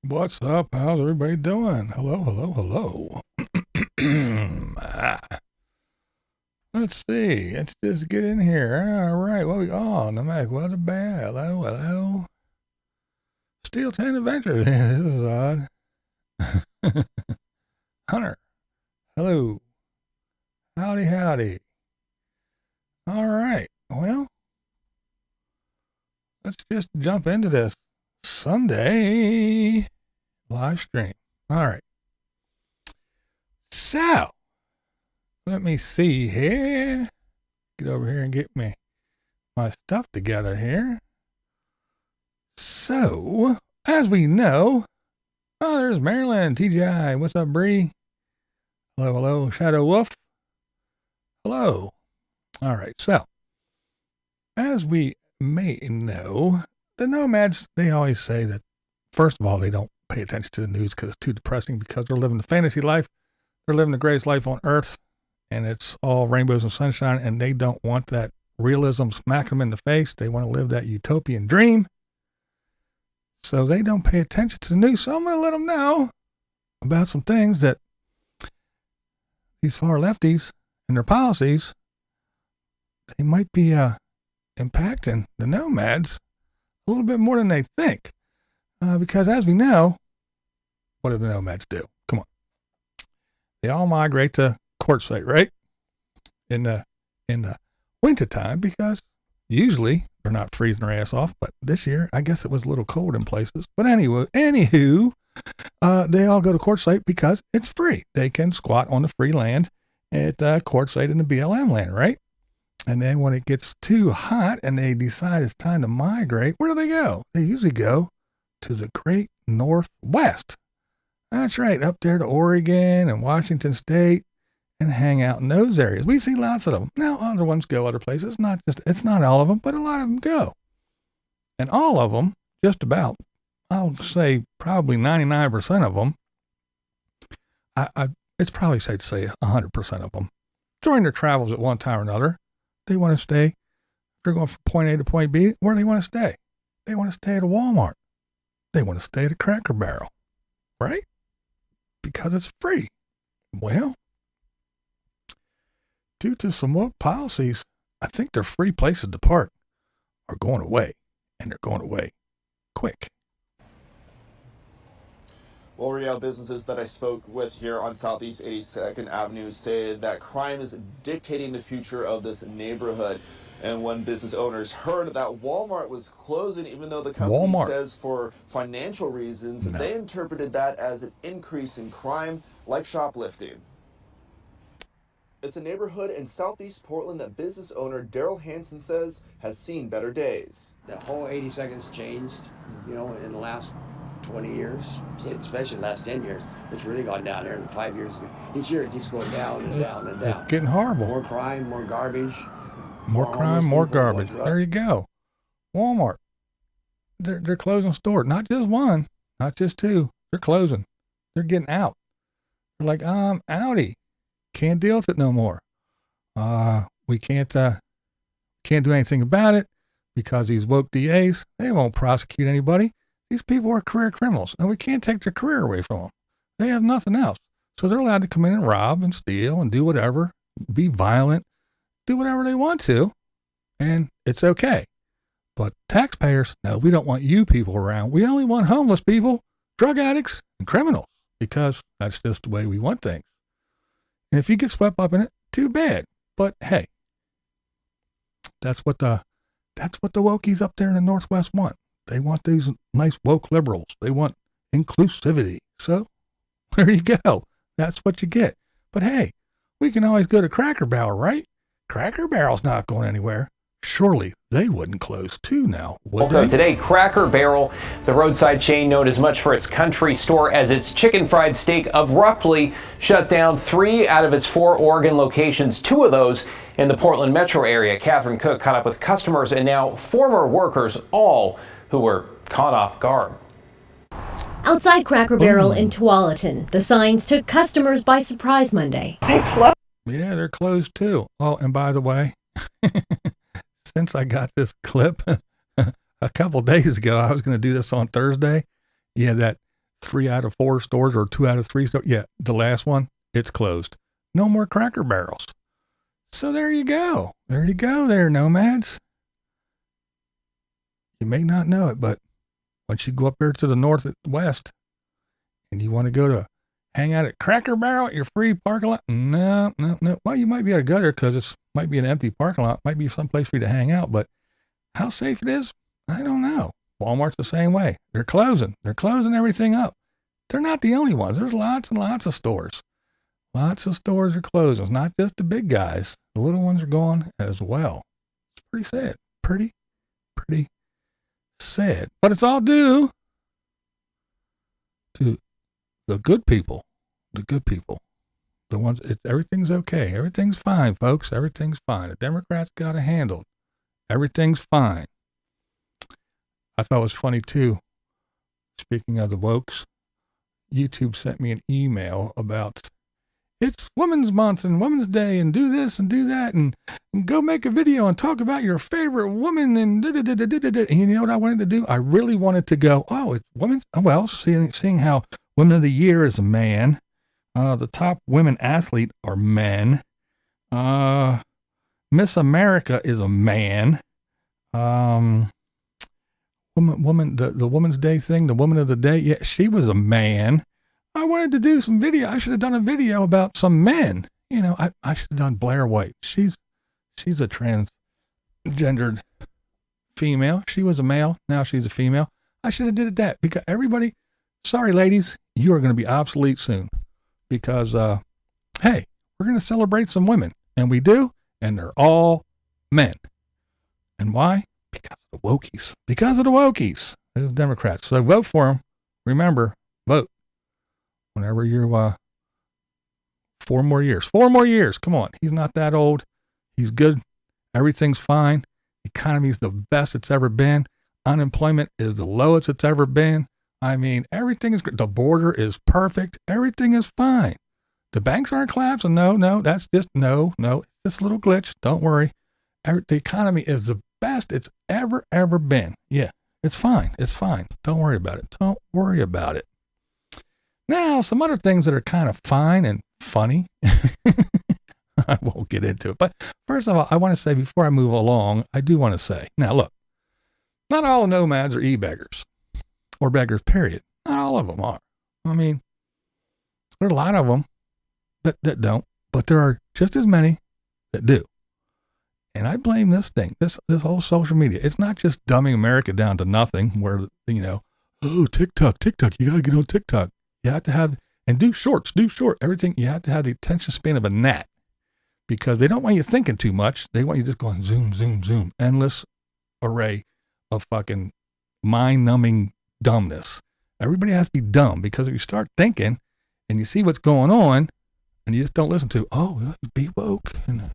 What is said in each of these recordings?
What's up? How's everybody doing? Hello, hello, hello. Let's see. Let's just get in here. All right. What we on? Nomads, what's a bad? Hello, hello. Steel 10 Adventures. This is odd. Hunter. Hello. Howdy, howdy. All right. Well, let's just jump into this Sunday live stream. All right. So, let me see here. Get over here and get my stuff together here. So, as we know, there's Marilyn, TGI. What's up, Bree? Hello, hello, Shadow Wolf. Hello. All right. So, as we may know, the Nomads, they always say that, first of all, they don't pay attention to the news because it's too depressing, because they're living the fantasy life. They're living the greatest life on earth, and it's all rainbows and sunshine, and they don't want that realism smack them in the face. They want to live that utopian dream. So they don't pay attention to the news. So I'm going to let them know about some things that these far lefties and their policies, they might be impacting the Nomads a little bit more than they think. Because as we know, what do the Nomads do? Come on. They all migrate to quartzite, right? In the wintertime, because usually they're not freezing their ass off, but this year, I guess it was a little cold in places. But anywho, they all go to quartzite because it's free. They can squat on the free land at quartzite in the BLM land, right? And then when it gets too hot and they decide it's time to migrate, where do they go? They usually go to the great Northwest. That's right, up there to Oregon and Washington State, and hang out in those areas. We see lots of them. Now, other ones go other places. It's not all of them, but a lot of them go. And all of them, just about, I'll say probably 99% of them, it's probably safe to say 100% of them, during their travels at one time or another, they want to stay. They're going from point A to point B. Where do they want to stay? They want to stay at a Walmart. They want to stay at a Cracker Barrel, right? Because it's free. Well, due to some woke policies, I think their free places to park are going away, and they're going away quick. Well, Real, businesses that I spoke with here on Southeast 82nd Avenue say that crime is dictating the future of this neighborhood. And when business owners heard that Walmart was closing, even though the company says for financial reasons, they interpreted that as an increase in crime, like shoplifting. It's a neighborhood in Southeast Portland that business owner Daryl Hansen says has seen better days. The whole 82nd's changed, in the last 20 years, especially the last 10 years. It's really gone down there in 5 years. Each year it keeps going down and down and down. It's getting horrible. More crime, more garbage. More crime, more garbage. There you go. Walmart. They're closing stores. Not just one, not just two. They're closing. They're getting out. They're like, I'm outie. Can't deal with it no more. We can't do anything about it because these woke DAs, they won't prosecute anybody. These people are career criminals, and we can't take their career away from them. They have nothing else. So they're allowed to come in and rob and steal and do whatever, be violent, do whatever they want to, and it's okay. But taxpayers, no, we don't want you people around. We only want homeless people, drug addicts, and criminals, because that's just the way we want things. And if you get swept up in it, too bad. But hey, that's what the wokies up there in the Northwest want. They want these nice woke liberals. They want inclusivity. So there you go. That's what you get. But hey, we can always go to Cracker Barrel, right? Cracker Barrel's not going anywhere. Surely they wouldn't close too now, would they? Today, Cracker Barrel, the roadside chain known as much for its country store as its chicken fried steak, abruptly shut down 3 out of its 4 Oregon locations, 2 of those in the Portland metro area. Catherine Cook caught up with customers and now former workers, all who were caught off guard. Outside Cracker Barrel in Tualatin, the signs took customers by surprise Monday. Yeah, they're closed too. Oh, and by the way, since I got this clip a couple days ago, I was going to do this on Thursday. Yeah, that 3 out of 4 stores or 2 out of 3 stores. Yeah, the last one, it's closed. No more Cracker Barrels. So there you go. There you go there, Nomads. You may not know it, but once you go up there to the northwest and you want to go to hang out at Cracker Barrel at your free parking lot, no. Well, you might be able to go there because it might be an empty parking lot. Might be someplace for you to hang out, but how safe it is, I don't know. Walmart's the same way. They're closing. They're closing everything up. They're not the only ones. There's lots and lots of stores. Lots of stores are closing. It's not just the big guys. The little ones are gone as well. It's pretty sad. Pretty sad. But it's all due to the good people. The good people. The ones, everything's okay. Everything's fine, folks. Everything's fine. The Democrats got it handled. Everything's fine. I thought it was funny too. Speaking of the wokes, YouTube sent me an email about it's Women's Month and Women's Day and do this and do that and go make a video and talk about your favorite woman and da-da-da-da-da-da. And you know what I wanted to do? I really wanted to go, oh, it's women's, well, seeing how Women of the Year is a man, the top women athlete are men, Miss America is a man, the Women's Day thing, the Woman of the Day, yeah, she was a man. I wanted to do some video. I should have done a video about some men. You know, I should have done Blair White. She's a transgendered female. She was a male. Now she's a female. I should have did that because everybody, sorry ladies, you are going to be obsolete soon because, hey, we're going to celebrate some women and we do, and they're all men. And why? Because of the wokies. Because of the wokies. They're the Democrats. So vote for them. Remember, vote. Whenever you're 4 more years. 4 more years. Come on. He's not that old. He's good. Everything's fine. The economy's the best it's ever been. Unemployment is the lowest it's ever been. I mean, everything is great. The border is perfect. Everything is fine. The banks aren't collapsing. No. That's just, no. It's just a little glitch. Don't worry. The economy is the best it's ever been. Yeah, it's fine. It's fine. Don't worry about it. Don't worry about it. Now, some other things that are kind of fine and funny. I won't get into it. But first of all, I want to say before I move along, I do want to say, now look, not all the nomads are e-beggars or beggars, period. Not all of them are. I mean, there are a lot of them that don't, but there are just as many that do. And I blame this thing, this whole social media. It's not just dumbing America down to nothing where, you know, oh, TikTok, you got to get on TikTok. You have to have, and do short, everything. You have to have the attention span of a gnat because they don't want you thinking too much. They want you just going zoom, endless array of fucking mind-numbing dumbness. Everybody has to be dumb because if you start thinking and you see what's going on and you just don't listen to, oh, be woke and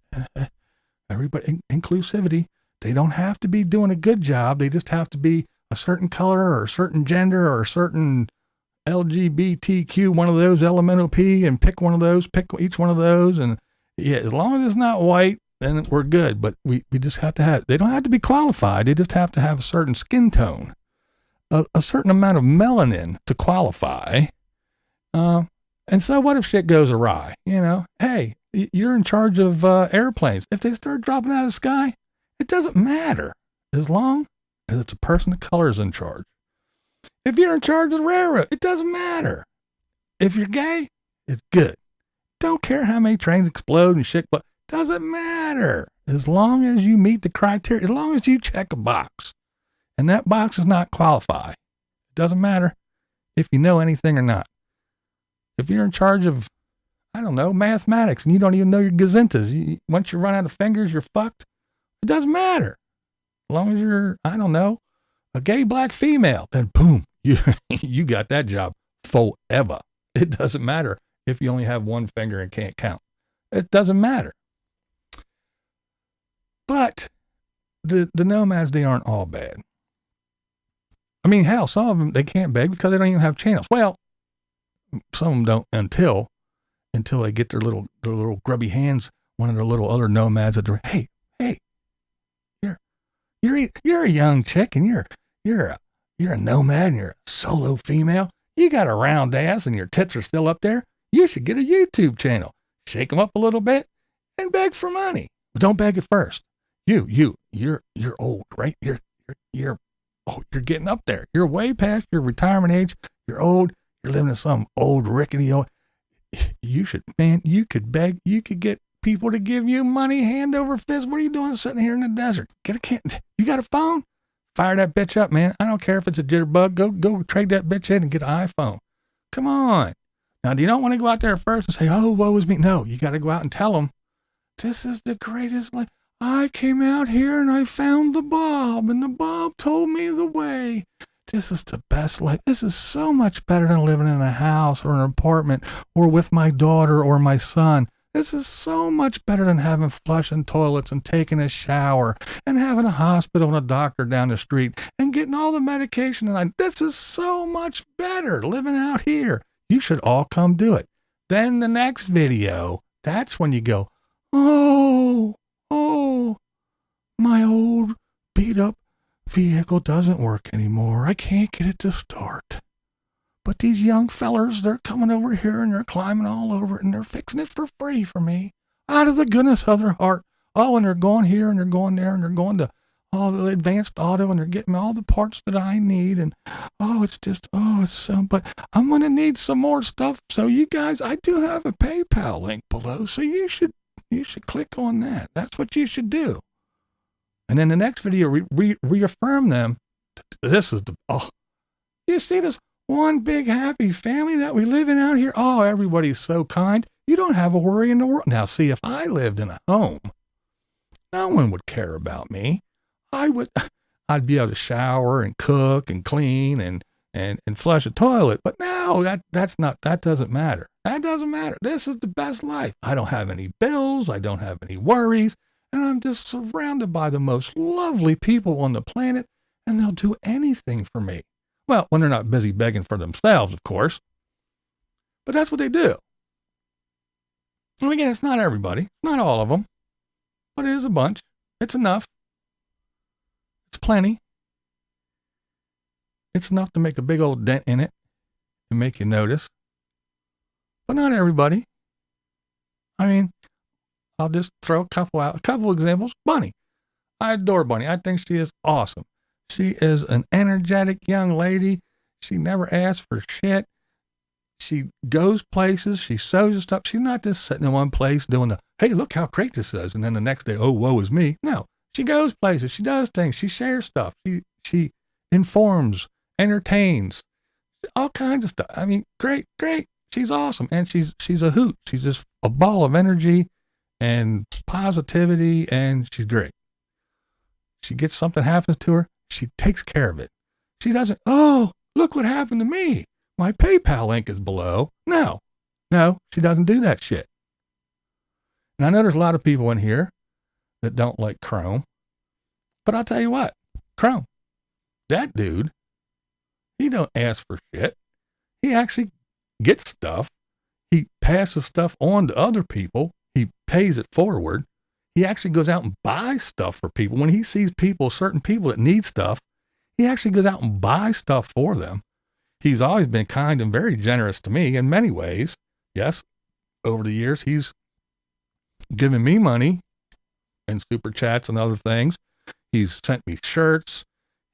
everybody, inclusivity. They don't have to be doing a good job. They just have to be a certain color or a certain gender or a certain LGBTQ, one of those, elemental P, and pick each one of those. And yeah, as long as it's not white, then we're good. But we just have to have, they don't have to be qualified. They just have to have a certain skin tone, a certain amount of melanin to qualify. And so what if shit goes awry? You know, hey, you're in charge of airplanes. If they start dropping out of the sky, it doesn't matter as long as it's a person of color is in charge. If you're in charge of the railroad, it doesn't matter. If you're gay, it's good. Don't care how many trains explode and shit, but doesn't matter. As long as you meet the criteria, as long as you check a box, and that box is not qualified, it doesn't matter if you know anything or not. If you're in charge of, I don't know, mathematics, and you don't even know your gazintas, once you run out of fingers, you're fucked. It doesn't matter. As long as you're, I don't know, a gay black female, then boom, you got that job forever. It doesn't matter if you only have one finger and can't count. It doesn't matter. But the nomads, they aren't all bad. I mean, hell, some of them, they can't beg because they don't even have channels. Well, some of them don't until they get their little grubby hands, one of their little other nomads that they're, hey, you're a young chick and you're a nomad and you're a solo female. You got a round ass and your tits are still up there. You should get a YouTube channel. Shake them up a little bit and beg for money. But don't beg at first. You're old, right? You're getting up there. You're way past your retirement age. You're old. You're living in some old rickety old. You could beg. You could get people to give you money hand over fist. What are you doing sitting here in the desert? You got a phone? Fire that bitch up, man. I don't care if it's a jitterbug. Go trade that bitch in and get an iPhone. Come on. Now, you don't want to go out there first and say, oh, woe is me. No, you got to go out and tell them, this is the greatest life. I came out here and I found the Bob, and the Bob told me the way. This is the best life. This is so much better than living in a house or an apartment or with my daughter or my son. This is so much better than having flushing toilets and taking a shower and having a hospital and a doctor down the street and getting all the medication. This is so much better living out here. You should all come do it. Then the next video, that's when you go, oh, my old beat up vehicle doesn't work anymore. I can't get it to start. But these young fellers, they're coming over here and they're climbing all over it and they're fixing it for free for me, out of the goodness of their heart. Oh, and they're going here and they're going there and they're going to all the advanced auto and they're getting all the parts that I need. And but I'm going to need some more stuff. So you guys, I do have a PayPal link below. So you should click on that. That's what you should do. And then the next video, reaffirm them. This is you see this one big happy family that we live in out here. Oh, everybody's so kind. You don't have a worry in the world. Now, see, if I lived in a home, no one would care about me. I'd be able to shower and cook and clean and flush a toilet. But no, that doesn't matter. That doesn't matter. This is the best life. I don't have any bills. I don't have any worries. And I'm just surrounded by the most lovely people on the planet, and they'll do anything for me. Well, when they're not busy begging for themselves, of course. But that's what they do. And again, it's not everybody, not all of them, but it is a bunch. It's enough. It's plenty. It's enough to make a big old dent in it and make you notice. But not everybody. I mean, I'll just throw a couple examples. Bunny. I adore Bunny. I think she is awesome. She is an energetic young lady. She never asks for shit. She goes places. She sews stuff. She's not just sitting in one place doing hey, look how great this is. And then the next day, oh, woe is me. No, she goes places. She does things. She shares stuff. She informs, entertains, all kinds of stuff. I mean, great. She's awesome. And she's a hoot. She's just a ball of energy and positivity, and she's great. She gets something happens to her. She takes care of it. She doesn't, oh, look what happened to me. My PayPal link is below. No, she doesn't do that shit. And I know there's a lot of people in here that don't like Chrome, but I'll tell you what, Chrome, that dude, he don't ask for shit. He actually gets stuff. He passes stuff on to other people. He pays it forward. He actually goes out and buys stuff for people. When he sees certain people that need stuff, he actually goes out and buys stuff for them. He's always been kind and very generous to me in many ways. Yes, over the years, he's given me money and super chats and other things. He's sent me shirts.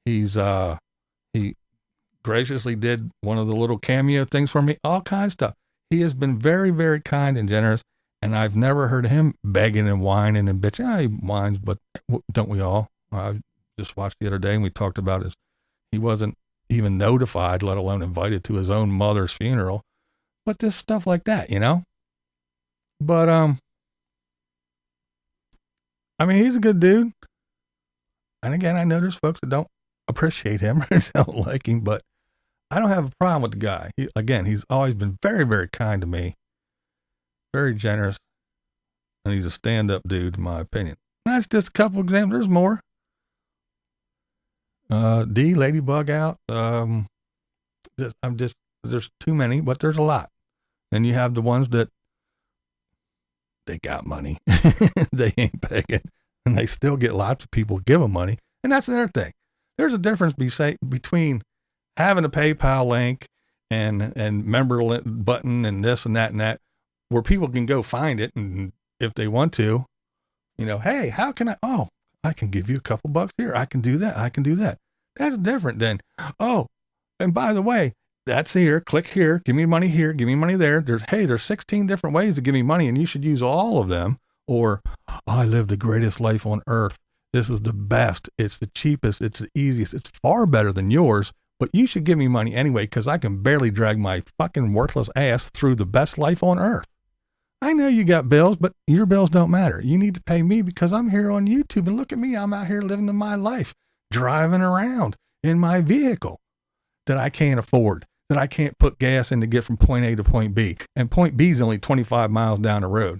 He graciously did one of the little cameo things for me, all kinds of stuff. He has been very, very kind and generous. And I've never heard him begging and whining and bitching. He whines, but don't we all? I just watched the other day and we talked about he wasn't even notified, let alone invited to his own mother's funeral. But just stuff like that, you know? But, I mean, he's a good dude. And again, I know there's folks that don't appreciate him or don't like him, but I don't have a problem with the guy. He's always been very, very kind to me. Very generous, and he's a stand-up dude, in my opinion. That's just a couple examples. There's more. Ladybug out. There's too many, but there's a lot. And you have the ones that they got money, they ain't begging, and they still get lots of people give them money. And that's another thing. There's a difference between having a PayPal link and member button and this and that, where people can go find it. And if they want to, hey, how can I can give you a couple bucks here. I can do that. I can do that. That's different than, and by the way, that's here, click here, give me money here, give me money there. There's 16 different ways to give me money and you should use all of them. Or, I live the greatest life on earth. This is the best. It's the cheapest. It's the easiest. It's far better than yours, but you should give me money anyway, because I can barely drag my fucking worthless ass through the best life on earth. I know you got bills, but your bills don't matter. You need to pay me because I'm here on YouTube, and look at me. I'm out here living my life, driving around in my vehicle that I can't afford, that I can't put gas in to get from point A to point B. And point B is only 25 miles down the road.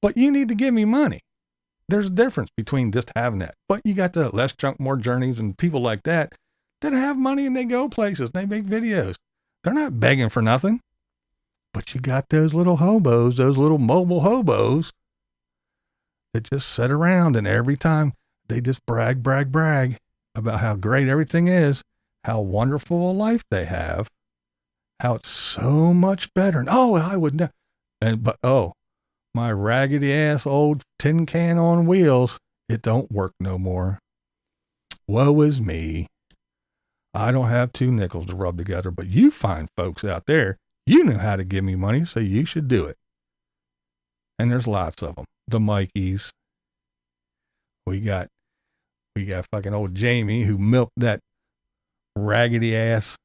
But you need to give me money. There's a difference between just having that. But you got the Less Junk, More Journeys and people like that have money and they go places. They make videos. They're not begging for nothing. But you got those little hobos, those little mobile hobos that just sit around, and every time they just brag about how great everything is, how wonderful a life they have, how it's so much better. And I would not. But my raggedy ass old tin can on wheels, it don't work no more. Woe is me. I don't have two nickels to rub together, but you fine folks out there, you know how to give me money, so you should do it. And there's lots of them. The Mikeys. We got fucking old Jamie who milked that raggedy ass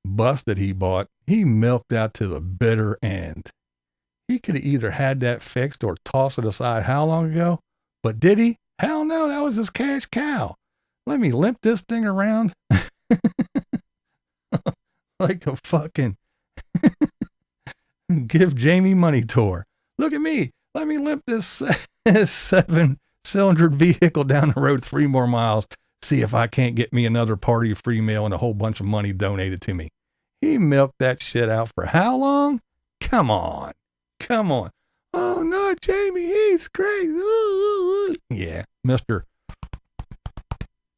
bus that he bought. He milked out to the bitter end. He could have either had that fixed or tossed it aside how long ago? But did he? Hell no, that was his cash cow. Let me limp this thing around like a fucking give Jamie money tour. Look at me. Let me limp this 7-cylinder vehicle down the road 3 more miles. See if I can't get me another party free meal and a whole bunch of money donated to me. He milked that shit out for how long? Come on. Oh, no, Jamie, he's crazy. Ooh. Yeah, Mr.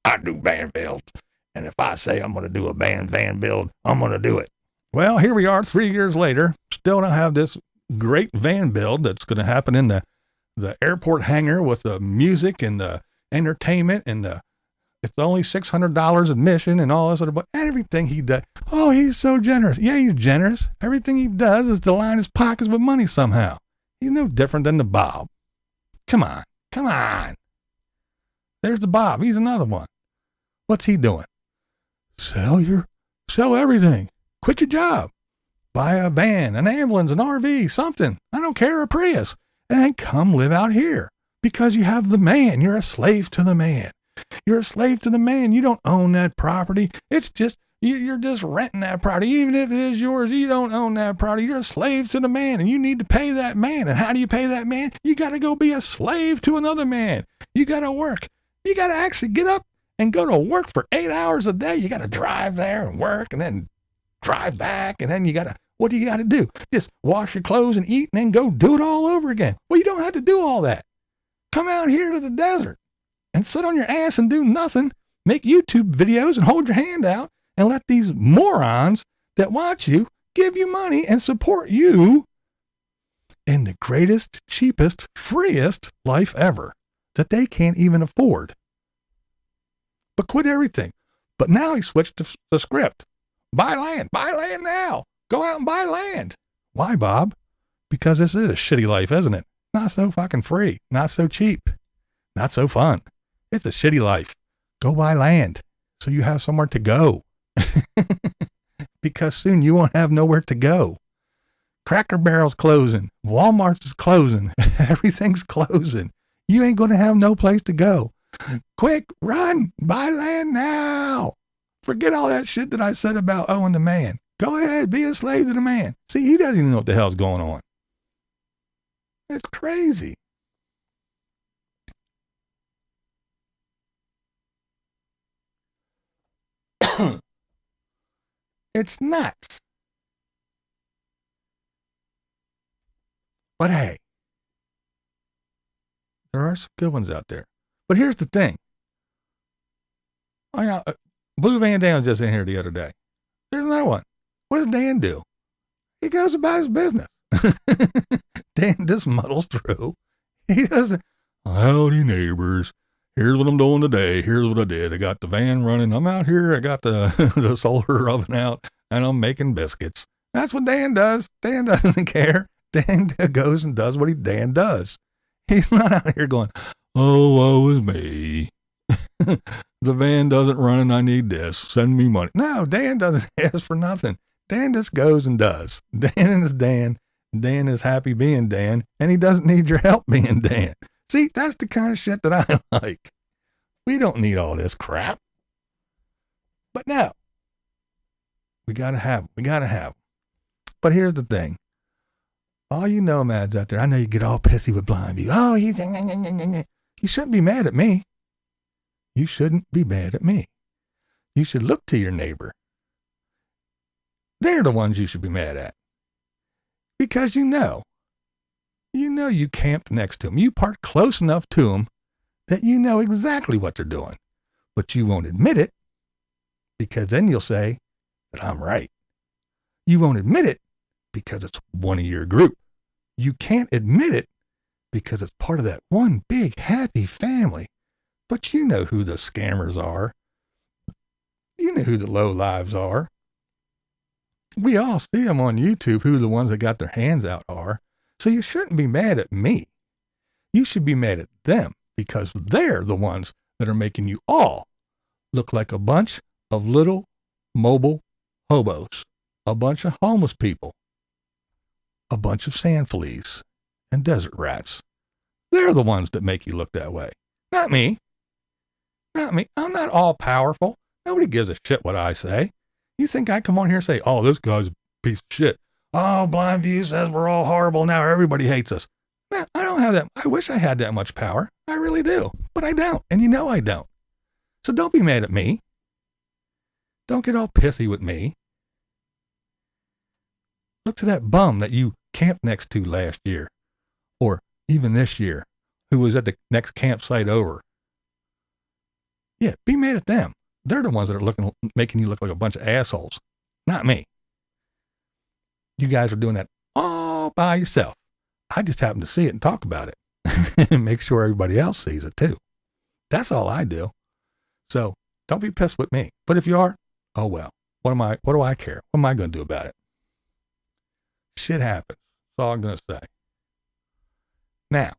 I do van builds. And if I say I'm going to do a van build, I'm going to do it. Well, here we are 3 years later. Still don't have this great van build that's going to happen in the airport hangar with the music and the entertainment and it's only $600 admission and all this other, but everything he does. Oh, he's so generous. Yeah, he's generous. Everything he does is to line his pockets with money somehow. He's no different than the Bob. Come on. There's the Bob. He's another one. What's he doing? Sell everything. Quit your job. Buy a van, an ambulance, an RV, something. I don't care, a Prius. And come live out here because you have the man. You're a slave to the man. You're a slave to the man. You don't own that property. It's just, you're just renting that property. Even if it is yours, you don't own that property. You're a slave to the man and you need to pay that man. And how do you pay that man? You got to go be a slave to another man. You got to work. You got to actually get up and go to work for 8 hours a day. You got to drive there and work and then drive back. And then what do you got to do? Just wash your clothes and eat and then go do it all over again. Well, you don't have to do all that. Come out here to the desert and sit on your ass and do nothing, make YouTube videos and hold your hand out and let these morons that watch you give you money and support you in the greatest, cheapest, freest life ever that they can't even afford. But quit everything. But now he switched to the script. Buy land now. Go out and buy land. Why, Bob? Because this is a shitty life, isn't it? Not so fucking free, not so cheap, not so fun. It's a shitty life. Go buy land so you have somewhere to go. Because soon you won't have nowhere to go. Cracker Barrel's closing. Walmart's is closing. Everything's closing. You ain't going to have no place to go. Quick, run, buy land now. Forget all that shit that I said about owing the man. Go ahead, be a slave to the man. See, he doesn't even know what the hell's going on. It's crazy. It's nuts. But hey, there are some good ones out there. But here's the thing. I got Blue Van Dam just in here the other day. There's another one. What does Dan do? He goes about his business. Dan just muddles through. He doesn't, howdy neighbors. Here's what I'm doing today. Here's what I did. I got the van running. I'm out here. I got the, the solar oven out and I'm making biscuits. That's what Dan does. Dan doesn't care. Dan goes and does what Dan does. He's not out here going, oh, woe is me. The van doesn't run and I need this. Send me money. No, Dan doesn't ask for nothing. Dan just goes and does. Dan is Dan. Dan is happy being Dan, and he doesn't need your help being Dan. See, that's the kind of shit that I like. We don't need all this crap. But no, we gotta have them. We gotta have them. But here's the thing. All you nomads out there, I know you get all pissy with Blind View. Oh, he's, you shouldn't be mad at me. You shouldn't be mad at me. You should look to your neighbor. They're the ones you should be mad at. Because you know you camped next to them. You parked close enough to them that you know exactly what they're doing. But you won't admit it because then you'll say that I'm right. You won't admit it because it's one of your group. You can't admit it because it's part of that one big happy family. But you know who the scammers are. You know who the low lives are. We all see them on YouTube, who the ones that got their hands out are. So you shouldn't be mad at me. You should be mad at them because they're the ones that are making you all look like a bunch of little mobile hobos, a bunch of homeless people, a bunch of sand fleas and desert rats. They're the ones that make you look that way. Not me. Not me. I'm not all powerful. Nobody gives a shit what I say. You think I come on here and say, oh, this guy's a piece of shit. Oh, Blind View says we're all horrible. Now everybody hates us. No, I don't have that. I wish I had that much power. I really do. But I don't. And you know I don't. So don't be mad at me. Don't get all pissy with me. Look to that bum that you camped next to last year, or even this year, who was at the next campsite over. Yeah, be mad at them. They're the ones that are making you look like a bunch of assholes, not me. You guys are doing that all by yourself. I just happen to see it and talk about it and make sure everybody else sees it too. That's all I do. So don't be pissed with me. But if you are, oh well, what do I care? What am I going to do about it? Shit happens. That's all I'm going to say. Now,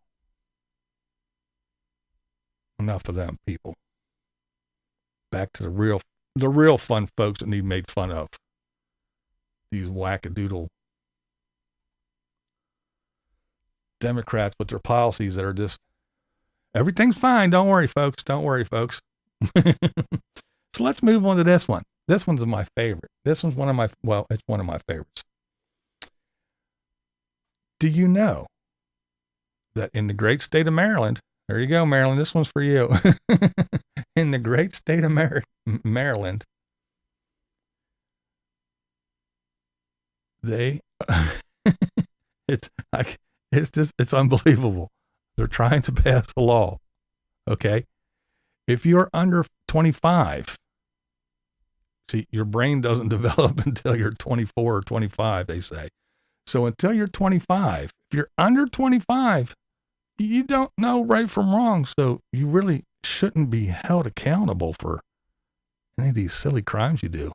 enough of them people. Back to the real fun folks that need made fun of. These wackadoodle Democrats with their policies that are just, everything's fine. Don't worry, folks. Don't worry, folks. So let's move on to this one. This one's my favorite. This one's it's one of my favorites. Do you know that in the great state of Maryland, there you go, Maryland, this one's for you. In the great state of Maryland, it's unbelievable. They're trying to pass a law. Okay. If you're under 25, see, your brain doesn't develop until you're 24 or 25, they say. So until you're 25, if you're under 25, you don't know right from wrong. So you really shouldn't be held accountable for any of these silly crimes you do,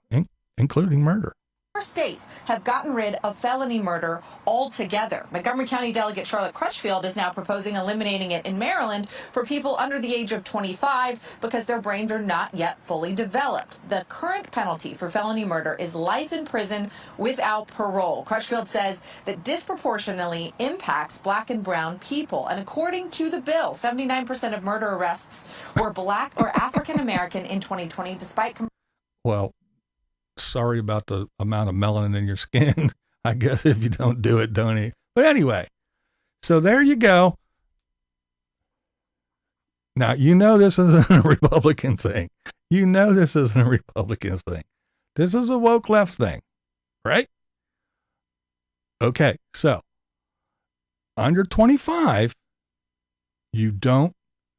including murder. States have gotten rid of felony murder altogether. Montgomery County Delegate Charlotte Crutchfield is now proposing eliminating it in Maryland for people under the age of 25 because their brains are not yet fully developed. The current penalty for felony murder is life in prison without parole. Crutchfield says that disproportionately impacts black and brown people. And according to the bill, 79% of murder arrests were black or African American in 2020, despite... Well, sorry about the amount of melanin in your skin. I guess if you don't do it, don't eat. But anyway, so there you go. Now, you know this isn't a Republican thing. You know this isn't a Republican thing. This is a woke left thing, right? Okay, so under 25, you don't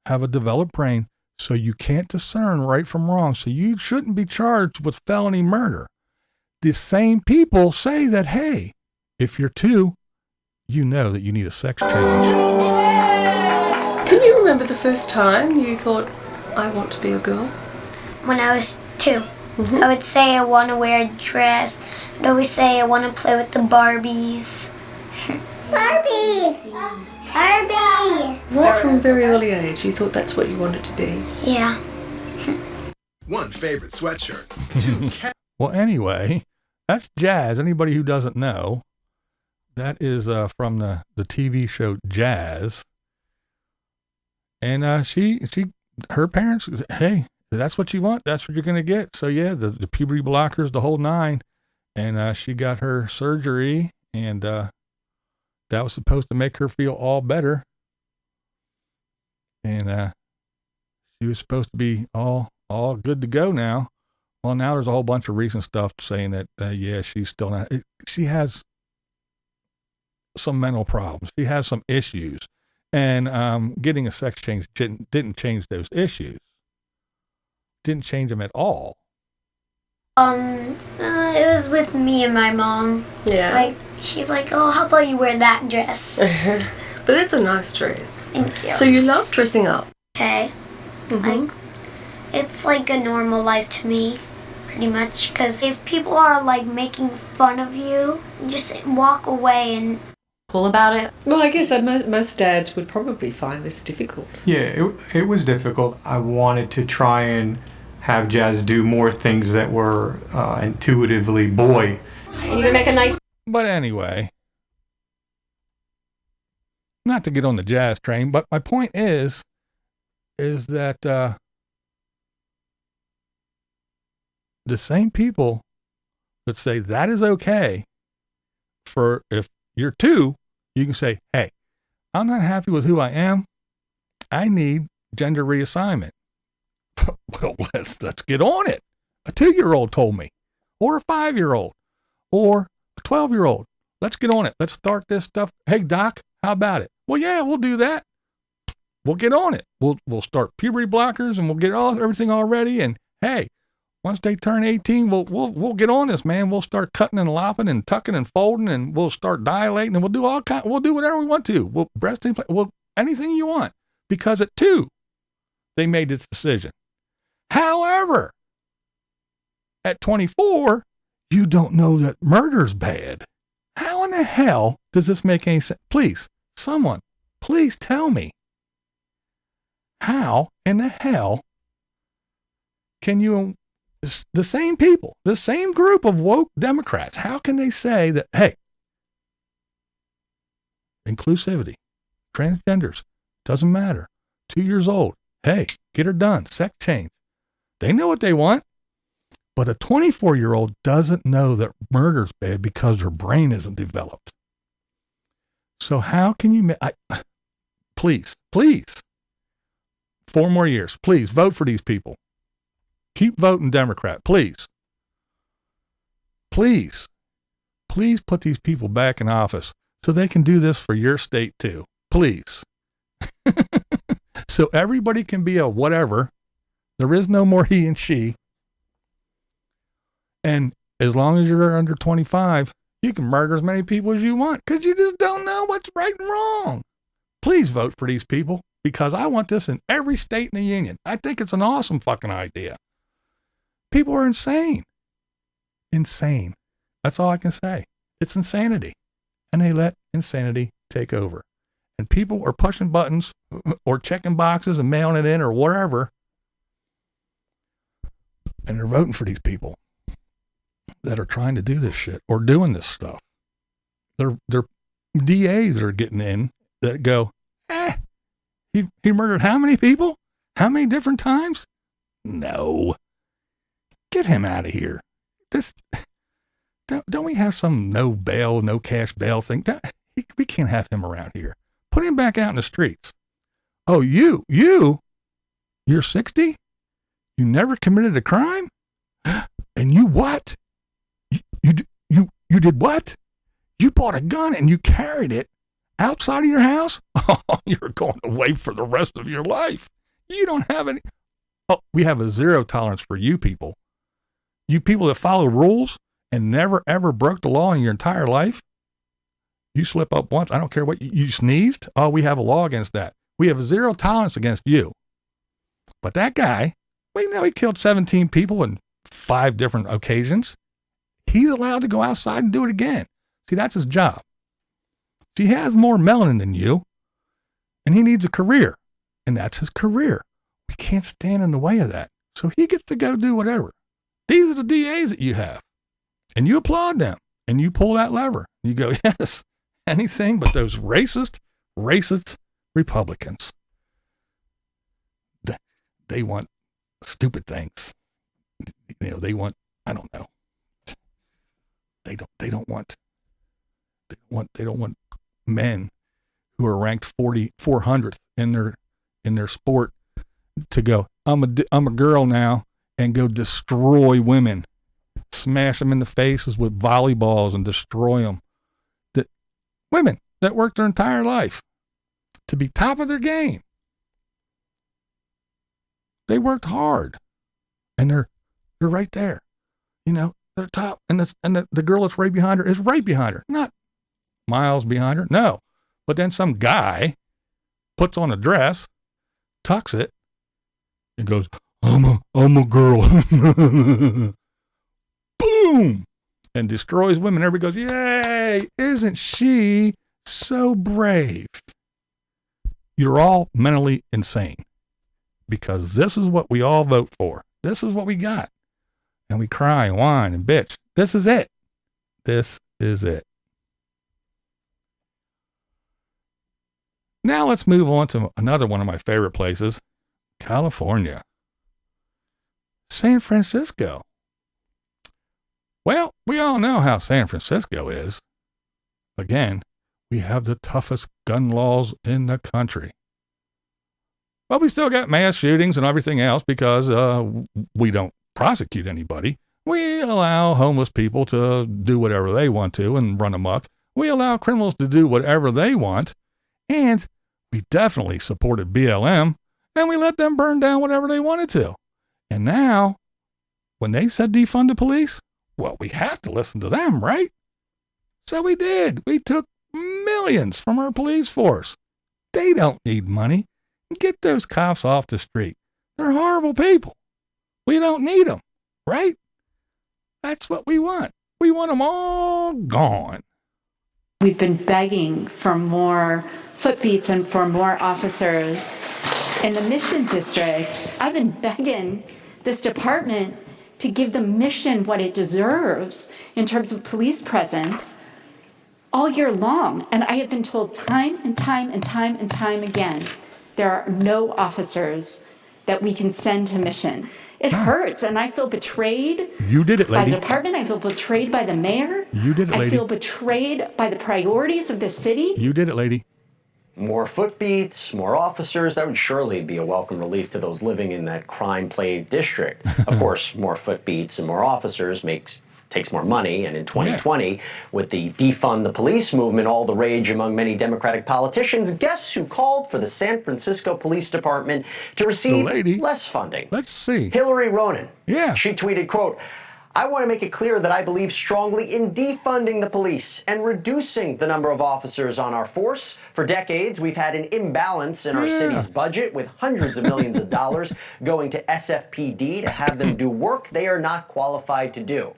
have a developed brain. So you can't discern right from wrong. So you shouldn't be charged with felony murder. the same people say that, hey, if you're 2, you know that you need a sex change. Can you remember the first time you thought, I want to be a girl? When I was 2. I would say I want to wear a dress. I'd always say I want to play with the Barbies. Barbie! Barbie! Right from a very early age, you thought that's what you wanted to be? Yeah. 1 favorite sweatshirt. 2 Well, anyway, that's Jazz. Anybody who doesn't know, that is from the TV show Jazz. And her parents, hey, that's what you want. That's what you're going to get. So yeah, the puberty blockers, the whole 9. And she got her surgery, and that was supposed to make her feel all better. And she was supposed to be all good to go now. Well, now there's a whole bunch of recent stuff saying that, yeah, she's still not, she has some mental problems. She has some issues. And getting a sex change didn't change those issues. Didn't change them at all. It was with me and my mom. Yeah. Like, she's like, oh, how about you wear that dress? But it's a nice dress. Thank you. So you love dressing up? Okay. Like, it's like a normal life to me, pretty much. Because if people are, like, making fun of you, just walk away and... Cool about it? Well, I guess most dads would probably find this difficult. Yeah, it was difficult. I wanted to try and have Jazz do more things that were intuitively boy. You gonna make a nice... But anyway, not to get on the Jazz train, but my point is that the same people that say that is okay for if you're 2, you can say, hey, I'm not happy with who I am. I need gender reassignment. Well, let's get on it. A 2-year-old told me, or a 5-year-old, or a 12-year-old. Let's get on it. Let's start this stuff. Hey, doc, how about it? Well, yeah, we'll do that. We'll get on it. We'll start puberty blockers, and we'll get everything all ready. And hey, once they turn 18, we'll get on this, man. We'll start cutting and lopping and tucking and folding, and we'll start dilating, and we'll do we'll do whatever we want to. We'll breast implant, anything you want, because at 2, they made this decision. However, at 24, you don't know that murder's bad. How in the hell does this make any sense? Please, someone, please tell me. How in the hell can you, the same people, the same group of woke Democrats, how can they say that, hey, inclusivity, transgenders, doesn't matter, 2 years old, hey, get her done, sex change. They know what they want, but a 24-year-old doesn't know that murder's bad because their brain isn't developed. So how can you, please, 4 more years, please vote for these people. Keep voting Democrat, please. Please put these people back in office so they can do this for your state too. Please. So everybody can be a whatever. There is no more he and she. And as long as you're under 25, you can murder as many people as you want because you just don't know what's right and wrong. Please vote for these people because I want this in every state in the union. I think it's an awesome fucking idea. People are insane. Insane. That's all I can say. It's insanity. And they let insanity take over. And people are pushing buttons or checking boxes and mailing it in or whatever. And they're voting for these people that are trying to do this shit or doing this stuff. They're DAs that are getting in that go, he murdered how many people? How many different times? No. Get him out of here. Don't we have some no bail, no cash bail thing? We can't have him around here. Put him back out in the streets. Oh, you're 60? You never committed a crime? And you what? You did what? You bought a gun and you carried it outside of your house? Oh, you're going away for the rest of your life. You don't have any. Oh, we have a zero tolerance for you people. You people that follow rules and never ever broke the law in your entire life, you slip up once, I don't care what, you sneezed, oh, we have a law against that. We have zero tolerance against you. But that guy, we know he killed 17 people in 5 different occasions. He's allowed to go outside and do it again. See, that's his job. See, he has more melanin than you, and he needs a career, and that's his career. We can't stand in the way of that. So he gets to go do whatever. These are the DAs that you have, and you applaud them, and you pull that lever. You go, yes, anything but those racist Republicans. They want stupid things. You know, they want, I don't know. They don't want men who are ranked 400th in their sport to go, I'm a girl now, and go destroy women, smash them in the faces with volleyballs and destroy them. Women that worked their entire life to be top of their game. They worked hard, and they're right there. You know, they're top, and the girl that's right behind her is right behind her, not miles behind her. No, but then some guy puts on a dress, tucks it, and goes, I'm a girl. Boom, and destroys women. Everybody goes, yay! Isn't she so brave? You're all mentally insane, because this is what we all vote for. This is what we got. And we cry and whine and bitch. This is it. This is it. Now let's move on to another one of my favorite places, California. San Francisco. Well, we all know how San Francisco is. Again, we have the toughest gun laws in the country. But we still got mass shootings and everything else because we don't prosecute anybody. We allow homeless people to do whatever they want to and run amok. We allow criminals to do whatever they want. And we definitely supported BLM, and we let them burn down whatever they wanted to. And now, when they said defund the police, well, we have to listen to them, right? So we did. We took millions from our police force. They don't need money. Get those cops off the street. They're horrible people. We don't need them, right? That's what we want. We want them all gone. We've been begging for more footbeats and for more officers in the Mission District. I've been begging this department to give the Mission what it deserves in terms of police presence all year long. And I have been told time and time again, there are no officers that we can send to Mission. It hurts, and I feel betrayed. You did it, lady. By the department. I feel betrayed by the mayor. You did it, lady. I feel betrayed by the priorities of the city. You did it, lady. More footbeats, more officers, that would surely be a welcome relief to those living in that crime-plagued district. Of course, more footbeats and more officers takes more money, and in 2020, with the defund the police movement all the rage among many Democratic politicians, guess who called for the San Francisco Police Department to receive less funding? Let's see. Hillary Ronen. Yeah. She tweeted, quote, I want to make it clear that I believe strongly in defunding the police and reducing the number of officers on our force. For decades, we've had an imbalance in our city's budget, with hundreds of millions of dollars going to SFPD to have them do work they are not qualified to do.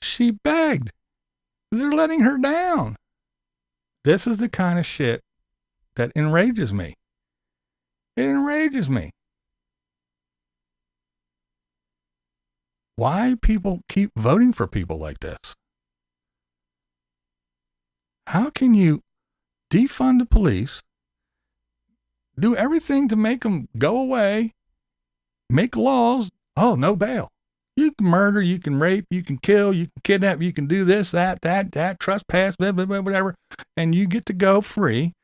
She begged. They're letting her down. This is the kind of shit that enrages me. It enrages me. Why people keep voting for people like this? How can you defund the police, do everything to make them go away, make laws, oh, no bail. You can murder, you can rape, you can kill, you can kidnap, you can do this, that, trespass, blah, blah, blah, whatever, and you get to go free.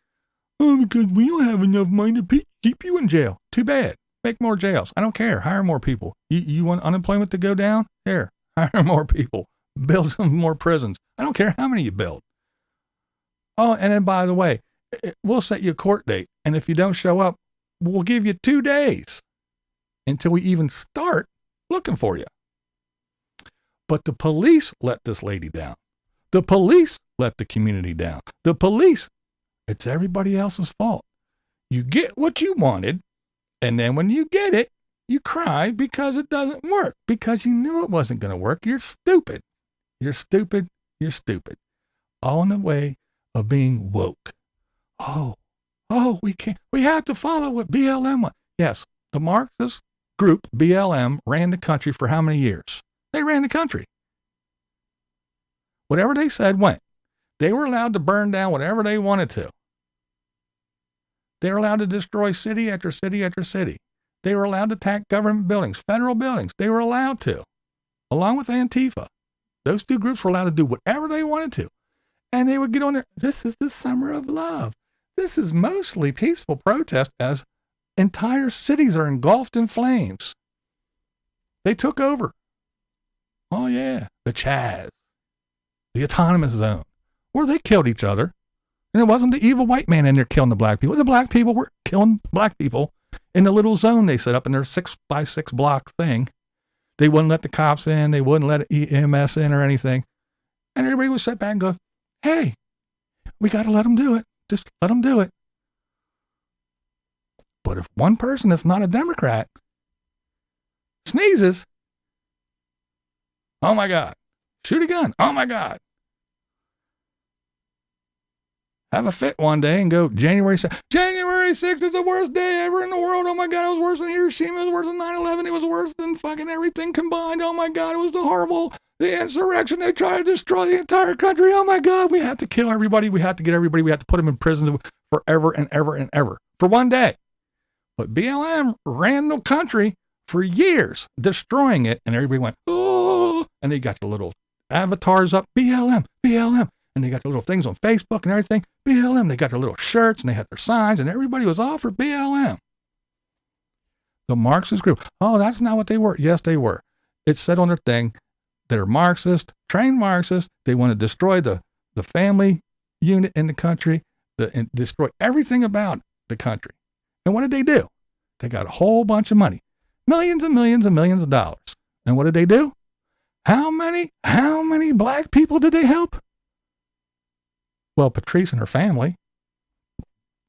Oh, because we don't have enough money to keep you in jail. Too bad. Make more jails. I don't care. Hire more people. You want unemployment to go down? Here, hire more people. Build some more prisons. I don't care how many you build. Oh, and then by the way, we'll set you a court date, and if you don't show up, we'll give you 2 days until we even start looking for you. But the police let this lady down. The police let the community down. The police, it's everybody else's fault. You get what you wanted, and then when you get it, you cry because it doesn't work, because you knew it wasn't going to work. You're stupid. You're stupid. You're stupid. All in the way of being woke. Oh, we have to follow what BLM wants. Yes, the Marxist group, BLM, ran the country for how many years? They ran the country. Whatever they said went. They were allowed to burn down whatever they wanted to. They were allowed to destroy city after city after city. They were allowed to attack government buildings, federal buildings. They were allowed to, along with Antifa. Those two groups were allowed to do whatever they wanted to. And they would get on there. This is the summer of love. This is mostly peaceful protest as entire cities are engulfed in flames. They took over. Oh, yeah. The Chaz. The autonomous zone. Where they killed each other. And it wasn't the evil white man in there killing the black people. The black people were killing black people in the little zone they set up in their 6x6 block thing. They wouldn't let the cops in. They wouldn't let EMS in or anything. And everybody would sit back and go, hey, we got to let them do it. Just let them do it. But if one person that's not a Democrat sneezes, oh my God, shoot a gun. Oh my God. Have a fit one day and go, January 6th. January 6th is the worst day ever in the world. Oh my God, it was worse than Hiroshima. It was worse than 9/11. It was worse than fucking everything combined. Oh my God, it was the insurrection. They tried to destroy the entire country. Oh my God, we had to kill everybody. We had to get everybody. We had to put them in prison forever and ever and ever for one day. But BLM ran the country for years, destroying it. And everybody went, oh, and they got the little avatars up, BLM, BLM. And they got the little things on Facebook and everything, BLM. They got their little shirts and they had their signs and everybody was all for BLM. The Marxist group, oh, that's not what they were. Yes, they were. It said on their thing, they're Marxist, trained Marxists. They want to destroy the family unit in the country, and destroy everything about the country. And what did they do? They got a whole bunch of money, millions and millions and millions of dollars. And what did they do? How many black people did they help? Well, Patrice and her family.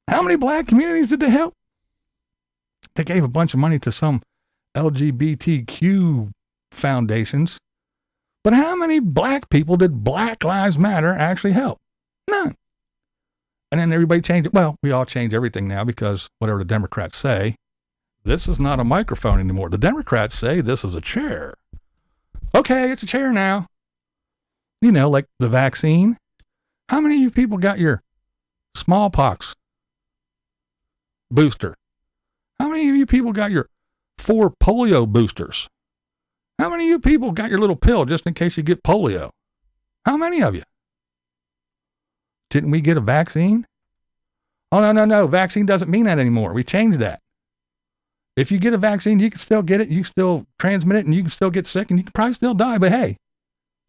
How many black communities did they help? They gave a bunch of money to some LGBTQ foundations. But how many black people did Black Lives Matter actually help? None. And then everybody changed it. Well, we all change everything now because whatever the Democrats say, this is not a microphone anymore. The Democrats say this is a chair. Okay, it's a chair now. You know, like the vaccine. How many of you people got your smallpox booster? How many of you people got your 4 polio boosters? How many of you people got your little pill just in case you get polio? How many of you? Didn't we get a vaccine? Oh, no. Vaccine doesn't mean that anymore. We changed that. If you get a vaccine, you can still get it. You can still transmit it and you can still get sick and you can probably still die. But hey,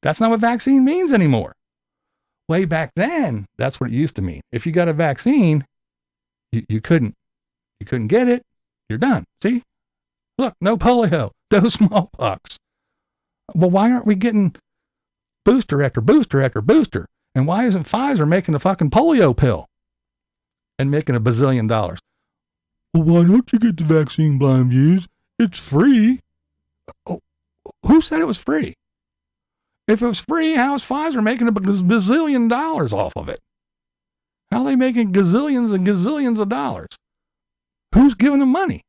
that's not what vaccine means anymore. Way back then, that's what it used to mean. If you got a vaccine, you couldn't get it. You're done. See? Look, no polio, no smallpox. Well, why aren't we getting booster after booster after booster? And why isn't Pfizer making a fucking polio pill and making $1 bazillion? Well, why don't you get the vaccine, blind views? It's free. Oh, who said it was free? If it was free, how is Pfizer making $1 bazillion off of it? How are they making gazillions and gazillions of dollars? Who's giving them money?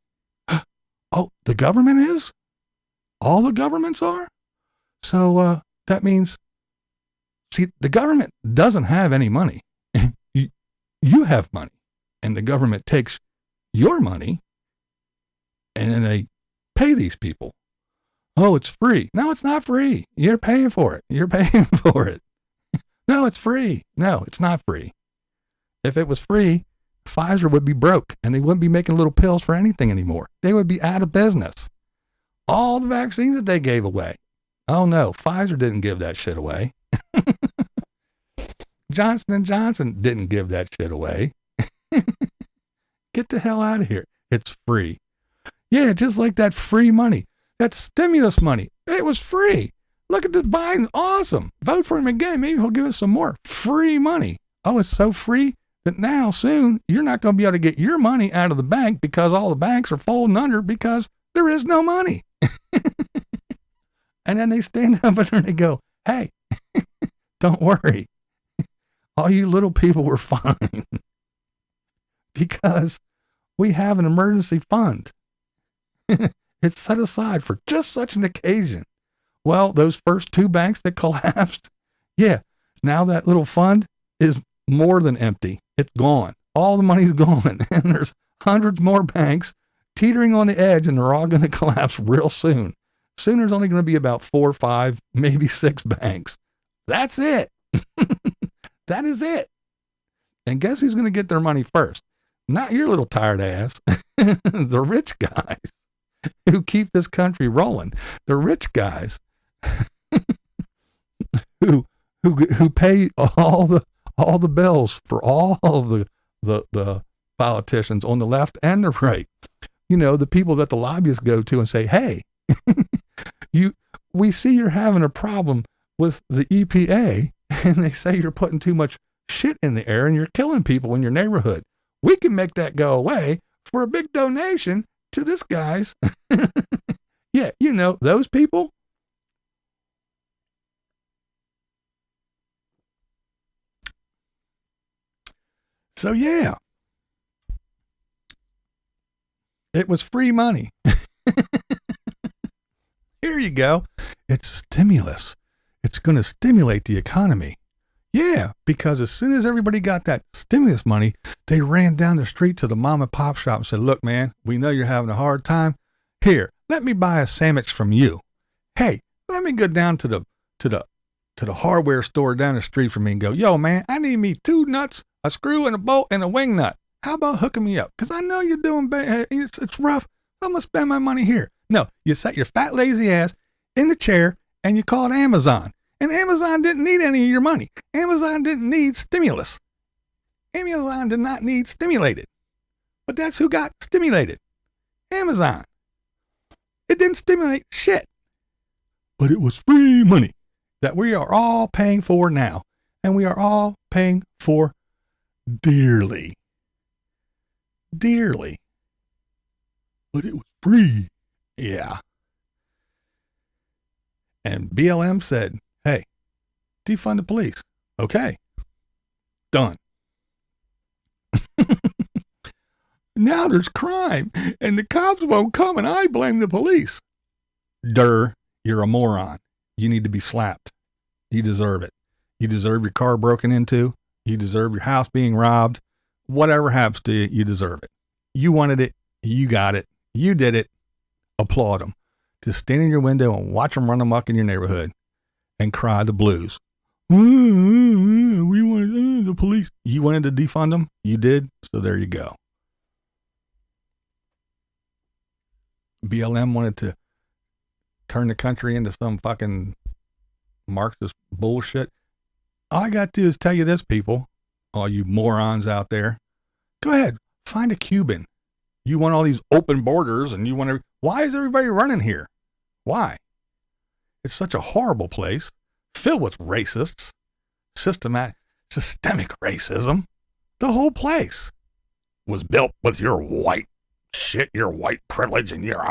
Oh, the government is? All the governments are? So that means, see, the government doesn't have any money. You have money. And the government takes your money and then they pay these people. Oh, it's free. No, it's not free. You're paying for it. You're paying for it. No, it's free. No, it's not free. If it was free, Pfizer would be broke and they wouldn't be making little pills for anything anymore. They would be out of business. All the vaccines that they gave away. Oh no, Pfizer didn't give that shit away. Johnson & Johnson didn't give that shit away. Get the hell out of here. It's free. Yeah, just like that free money. That stimulus money. It was free. look at this Biden's awesome. Vote for him again. Maybe he'll give us some more free money. Oh, it's so free that now soon you're not going to be able to get your money out of the bank because all the banks are folding under because there is no money. And then they stand up and they go, hey, don't worry. All you little people were fine because we have an emergency fund. It's set aside for just such an occasion. Well, those first 2 banks that collapsed, yeah, now that little fund is more than empty. It's gone. All the money's gone. And there's hundreds more banks teetering on the edge, and they're all going to collapse real soon. Soon there's only going to be about 4 or 5, maybe 6 banks. That's it. That is it. And guess who's going to get their money first? Not your little tired ass. The rich guys who keep this country rolling. The rich guys who pay all the bills for all of the politicians on the left and the right. You know, the people that the lobbyists go to and say, hey, we see you're having a problem with the EPA, and they say you're putting too much shit in the air and you're killing people in your neighborhood. We can make that go away for a big donation to this guy's. Yeah, you know, those people. So yeah, it was free money. Here you go. It's stimulus. It's going to stimulate the economy. Yeah, because as soon as everybody got that stimulus money, they ran down the street to the mom and pop shop and said, look, man, we know you're having a hard time. Here, let me buy a sandwich from you. Hey, let me go down to the hardware store down the street from me and go, yo, man, I need me 2 nuts, a screw and a bolt and a wing nut. How about hooking me up? Because I know you're doing bad. It's rough. I'm going to spend my money here. No, you sat your fat, lazy ass in the chair and you called Amazon. And Amazon didn't need any of your money. Amazon didn't need stimulus. Amazon did not need stimulated. But that's who got stimulated. Amazon. It didn't stimulate shit. But it was free money that we are all paying for now. And we are all paying for dearly. Dearly. But it was free. Yeah. And BLM said, hey, defund the police. Okay. Done. Now there's crime and the cops won't come and I blame the police. Durr, you're a moron. You need to be slapped. You deserve it. You deserve your car broken into. You deserve your house being robbed. Whatever happens to you, you deserve it. You wanted it. You got it. You did it. Applaud them. Just stand in your window and watch them run amok in your neighborhood and cry the blues. We wanted the police. You wanted to defund them? You did? So there you go. BLM wanted to turn the country into some fucking Marxist bullshit. All I got to do is tell you this, people, all you morons out there. Go ahead, find a Cuban. You want all these open borders and you want to, why is everybody running here? Why? It's such a horrible place, filled with racists, systemic racism. The whole place was built with your white shit, your white privilege, and your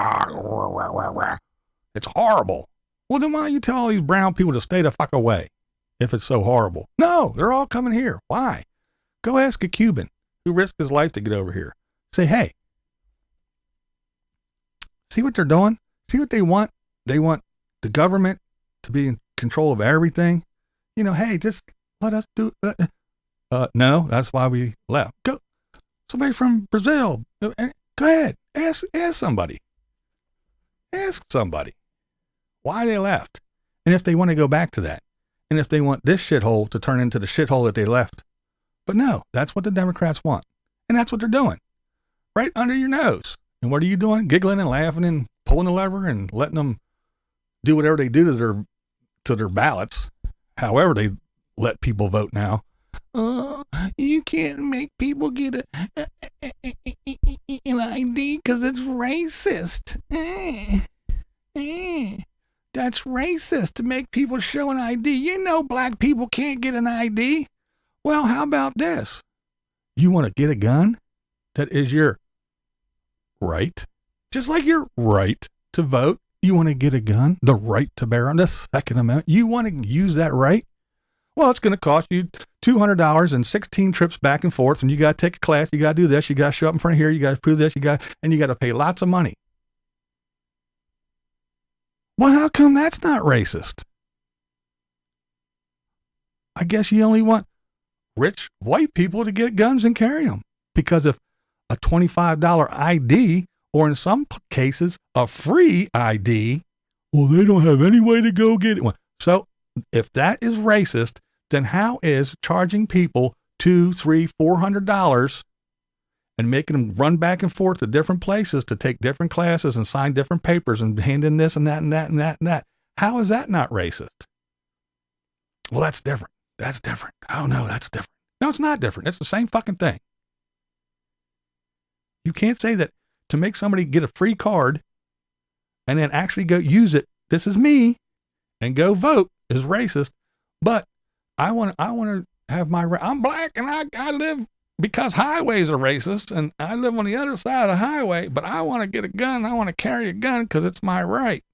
it's horrible. Well, then why don't you tell all these brown people to stay the fuck away if it's so horrible? No, they're all coming here. Why? Go ask a Cuban who risked his life to get over here. Say, hey, see what they're doing? See what they want? They want the government to be in control of everything. You know, hey, just let us do no, that's why we left. Go, somebody from Brazil. Go ahead, ask somebody. Ask somebody why they left, and if they want to go back to that, and if they want this shithole to turn into the shithole that they left. But no, that's what the Democrats want, and that's what they're doing, right under your nose. And what are you doing? Giggling and laughing and pulling the lever and letting them do whatever they do to their ballots, however they let people vote now. You can't make people get an ID because it's racist. That's racist to make people show an ID. You know black people can't get an ID. Well, how about this? You want to get a gun? That is your right. Just like your right to vote. You want to get a gun? The right to bear on the Second Amendment. You want to use that right? Well, it's going to cost you $200 and 16 trips back and forth, and you got to take a class. You got to do this. You got to show up in front of here. You got to prove this. And you got to pay lots of money. Well, how come that's not racist? I guess you only want rich white people to get guns and carry them. Because if a $25 ID, or in some cases, a free ID, well, they don't have any way to go get it. So if that is racist, then how is charging people $200, $300, $400 and making them run back and forth to different places to take different classes and sign different papers and hand in this and that and that and that and that? How is that not racist? Well, that's different. That's different. Oh, no, that's different. No, it's not different. It's the same fucking thing. You can't say that to make somebody get a free card and then actually go use it, this is me, and go vote is racist. But I want to have my right. I'm black and I live because highways are racist and I live on the other side of the highway, but I want to get a gun. I want to carry a gun because it's my right.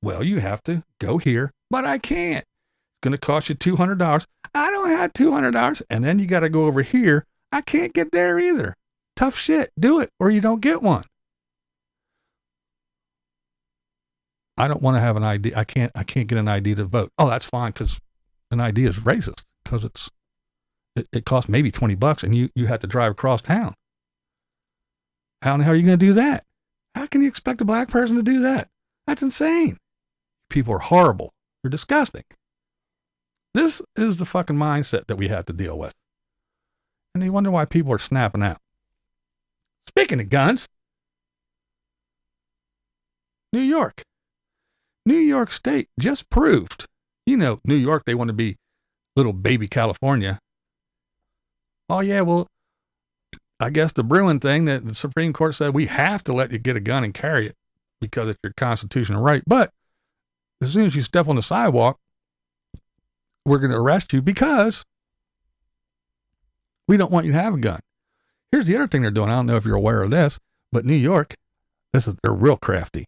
Well, you have to go here, but I can't. It's going to cost you $200. I don't have $200. And then you got to go over here. I can't get there either. Tough shit. Do it or you don't get one. I don't want to have an ID. I can't get an ID to vote. Oh, that's fine because an ID is racist because it costs maybe $20 and you have to drive across town. How in the hell are you going to do that? How can you expect a black person to do that? That's insane. People are horrible. They're disgusting. This is the fucking mindset that we have to deal with. And they wonder why people are snapping out. Speaking of guns, New York State just proved, New York, they want to be little baby California. Oh yeah, well, I guess the Bruin thing that the Supreme Court said we have to let you get a gun and carry it because it's your constitutional right. But as soon as you step on the sidewalk, we're going to arrest you because we don't want you to have a gun. Here's the other thing they're doing. I don't know if you're aware of this, but New York, they're real crafty.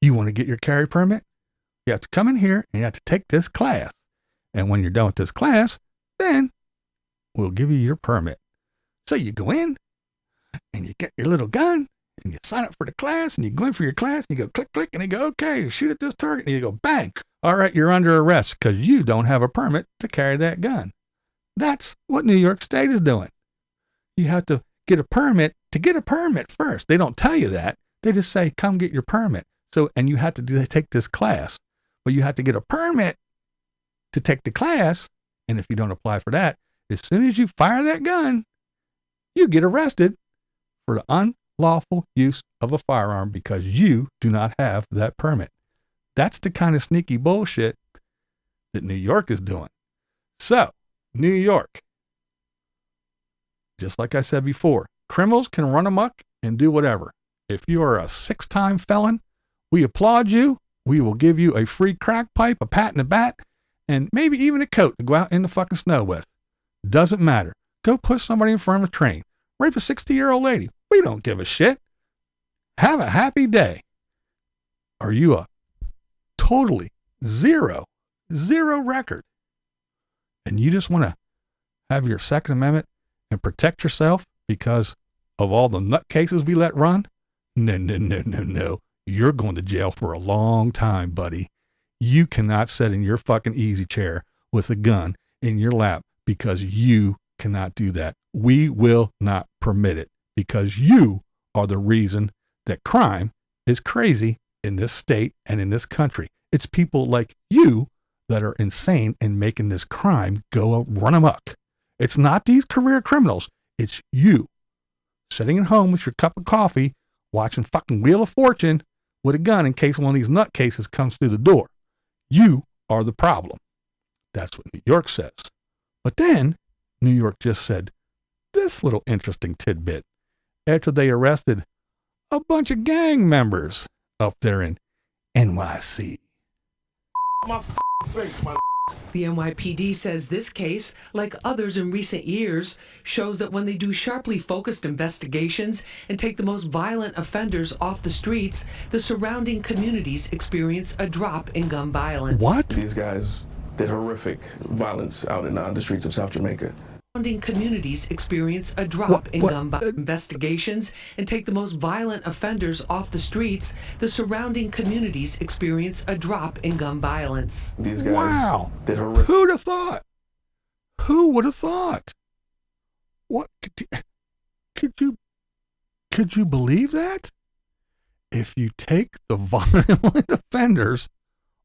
You want to get your carry permit? You have to come in here and you have to take this class. And when you're done with this class, then we'll give you your permit. So you go in and you get your little gun and you sign up for the class and you go in for your class and you go click, click, and you go, okay, shoot at this target. And you go, bang. All right, you're under arrest because you don't have a permit to carry that gun. That's what New York State is doing. You have to get a permit to get a permit first. They don't tell you that. They just say, come get your permit. So, and you have to take this class, but you have to get a permit to take the class. And if you don't apply for that, as soon as you fire that gun, you get arrested for the unlawful use of a firearm because you do not have that permit. That's the kind of sneaky bullshit that New York is doing. So, New York, just like I said before, criminals can run amok and do whatever. If you are a 6-time felon, we applaud you. We will give you a free crack pipe, a pat in the bat, and maybe even a coat to go out in the fucking snow with. Doesn't matter. Go push somebody in front of a train. Rape a 60-year-old lady. We don't give a shit. Have a happy day. Are you a totally zero record? And you just want to have your Second Amendment and protect yourself because of all the nutcases we let run? No. You're going to jail for a long time, buddy. You cannot sit in your fucking easy chair with a gun in your lap because you cannot do that. We will not permit it because you are the reason that crime is crazy in this state and in this country. It's people like you that are insane and making this crime go run amok. It's not these career criminals. It's you sitting at home with your cup of coffee, watching fucking Wheel of Fortune with a gun in case one of these nutcases comes through the door. You are the problem. That's what New York says. But then New York just said this little interesting tidbit after they arrested a bunch of gang members up there in NYC. My face, my. The NYPD says this case, like others in recent years, shows that when they do sharply focused investigations and take the most violent offenders off the streets, the surrounding communities experience a drop in gun violence. What? These guys did horrific violence out in the streets of South Jamaica. Surrounding communities experience a drop in gun investigations and take the most violent offenders off the streets, the surrounding communities experience a drop in gun violence. These guys Wow. did horrific. Who'd have thought? Who would have thought? What could you believe that? If you take the violent offenders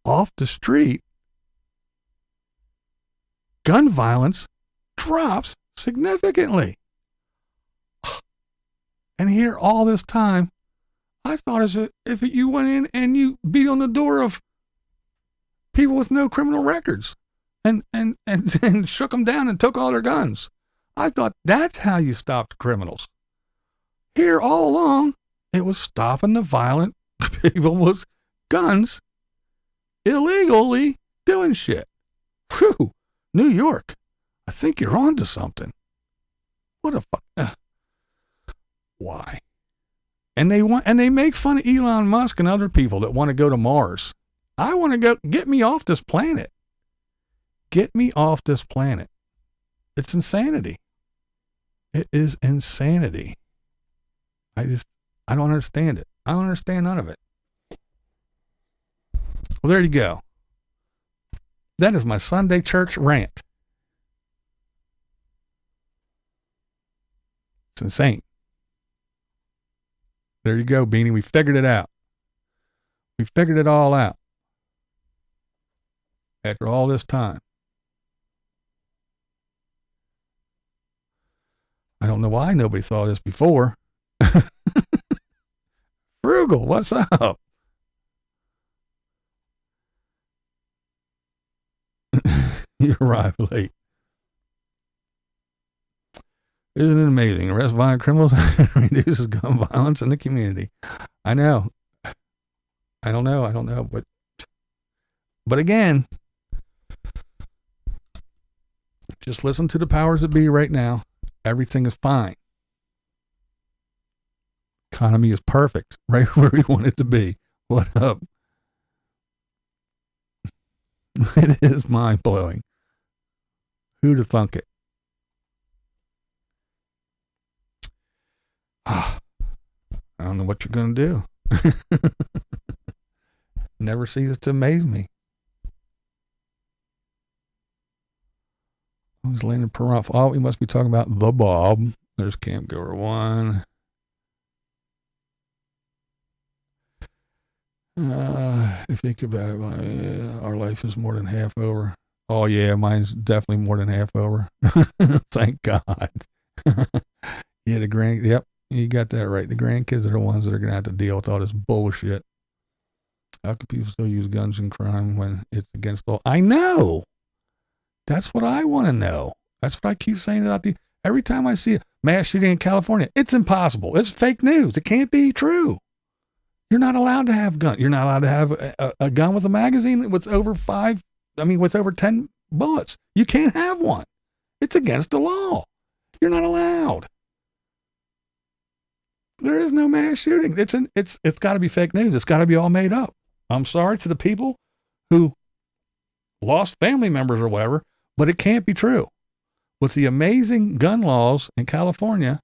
off the street, gun violence drops significantly. And here all this time, I thought as if you went in and you beat on the door of people with no criminal records and shook them down and took all their guns. I thought that's how you stopped criminals. Here all along, it was stopping the violent people with guns illegally doing shit. Whew, New York. I think you're on to something. What a fuck. Why? And they make fun of Elon Musk and other people that want to go to Mars. I want to go, get me off this planet. Get me off this planet. It's insanity. It is insanity. I don't understand it. I don't understand none of it. Well, there you go. That is my Sunday church rant. It's insane. There you go, Beanie. We figured it out. We figured it all out. After all this time. I don't know why nobody thought of this before. Frugal, what's up? You arrived late. Isn't it amazing? Arrest violent criminals reduces gun violence in the community. I know. I don't know. But again, just listen to the powers that be right now. Everything is fine. Economy is perfect, right where we want it to be. What up? It is mind blowing. Who'd have thunk it? I don't know what you're going to do. Never ceases to amaze me. Who's landing per off? Oh, we must be talking about the Bob. There's Camp Goer 1. If you think about it, our life is more than half over. Oh yeah, mine's definitely more than half over. Thank God. Yeah, yep, you got that right. The grandkids are the ones that are gonna have to deal with all this bullshit. How can people still use guns in crime when it's against the law? I know. That's what I want to know. That's what I keep saying about every time I see a mass shooting in California. It's impossible. It's fake news. It can't be true. You're not allowed to have guns. You're not allowed to have a gun with a magazine with over 10 bullets. You can't have one. It's against the law. You're not allowed. There is no mass shooting. It's got to be fake news. It's got to be all made up. I'm sorry to the people who lost family members or whatever, but it can't be true. With the amazing gun laws in California,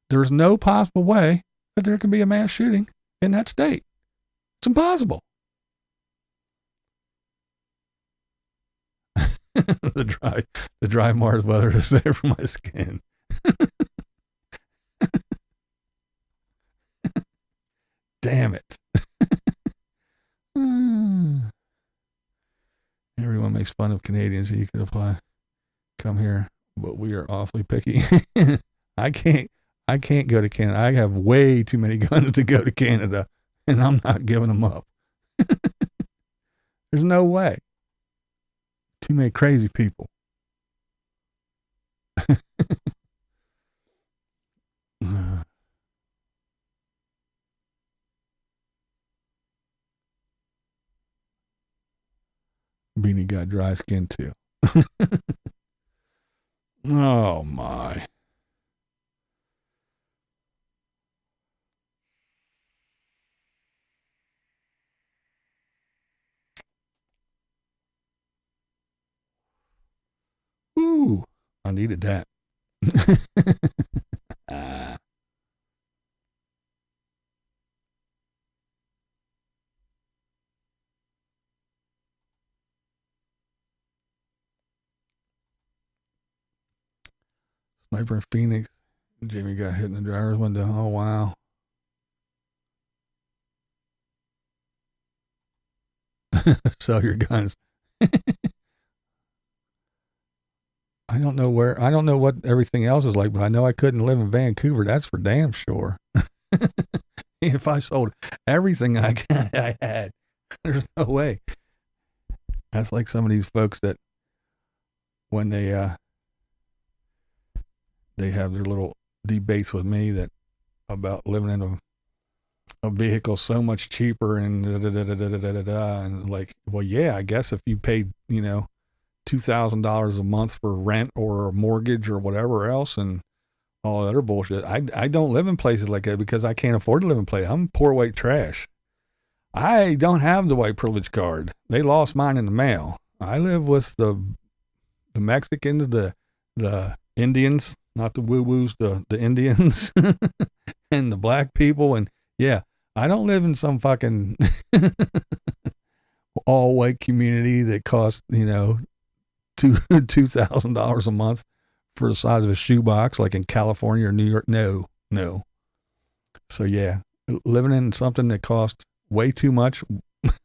there's no possible way that there can be a mass shooting in that state. It's impossible. The dry Mars weather is better for my skin. Damn it. Everyone makes fun of Canadians. You could apply. Come here, but we are awfully picky. I can't go to Canada. I have way too many guns to go to Canada, and I'm not giving them up. There's no way. Too many crazy people. Beanie got dry skin too. Oh my. Ooh, I needed that. Sniper in Phoenix. Jamie got hit in the driver's window. Oh, wow. Sell your guns. I don't know what everything else is like, but I know I couldn't live in Vancouver. That's for damn sure. If I sold everything I had, there's no way. That's like some of these folks that when they have their little debates with me that about living in a vehicle so much cheaper and and like, well, yeah, I guess if you paid, $2,000 a month for rent or a mortgage or whatever else and all that other bullshit. I don't live in places like that because I can't afford to live in places. I'm poor white trash. I don't have the white privilege card. They lost mine in the mail. I live with the Mexicans, the Indians, not the woo-woos, the Indians and the black people. And yeah, I don't live in some fucking all white community that costs, $2,000 a month for the size of a shoebox, like in California or New York. No. So yeah, living in something that costs way too much,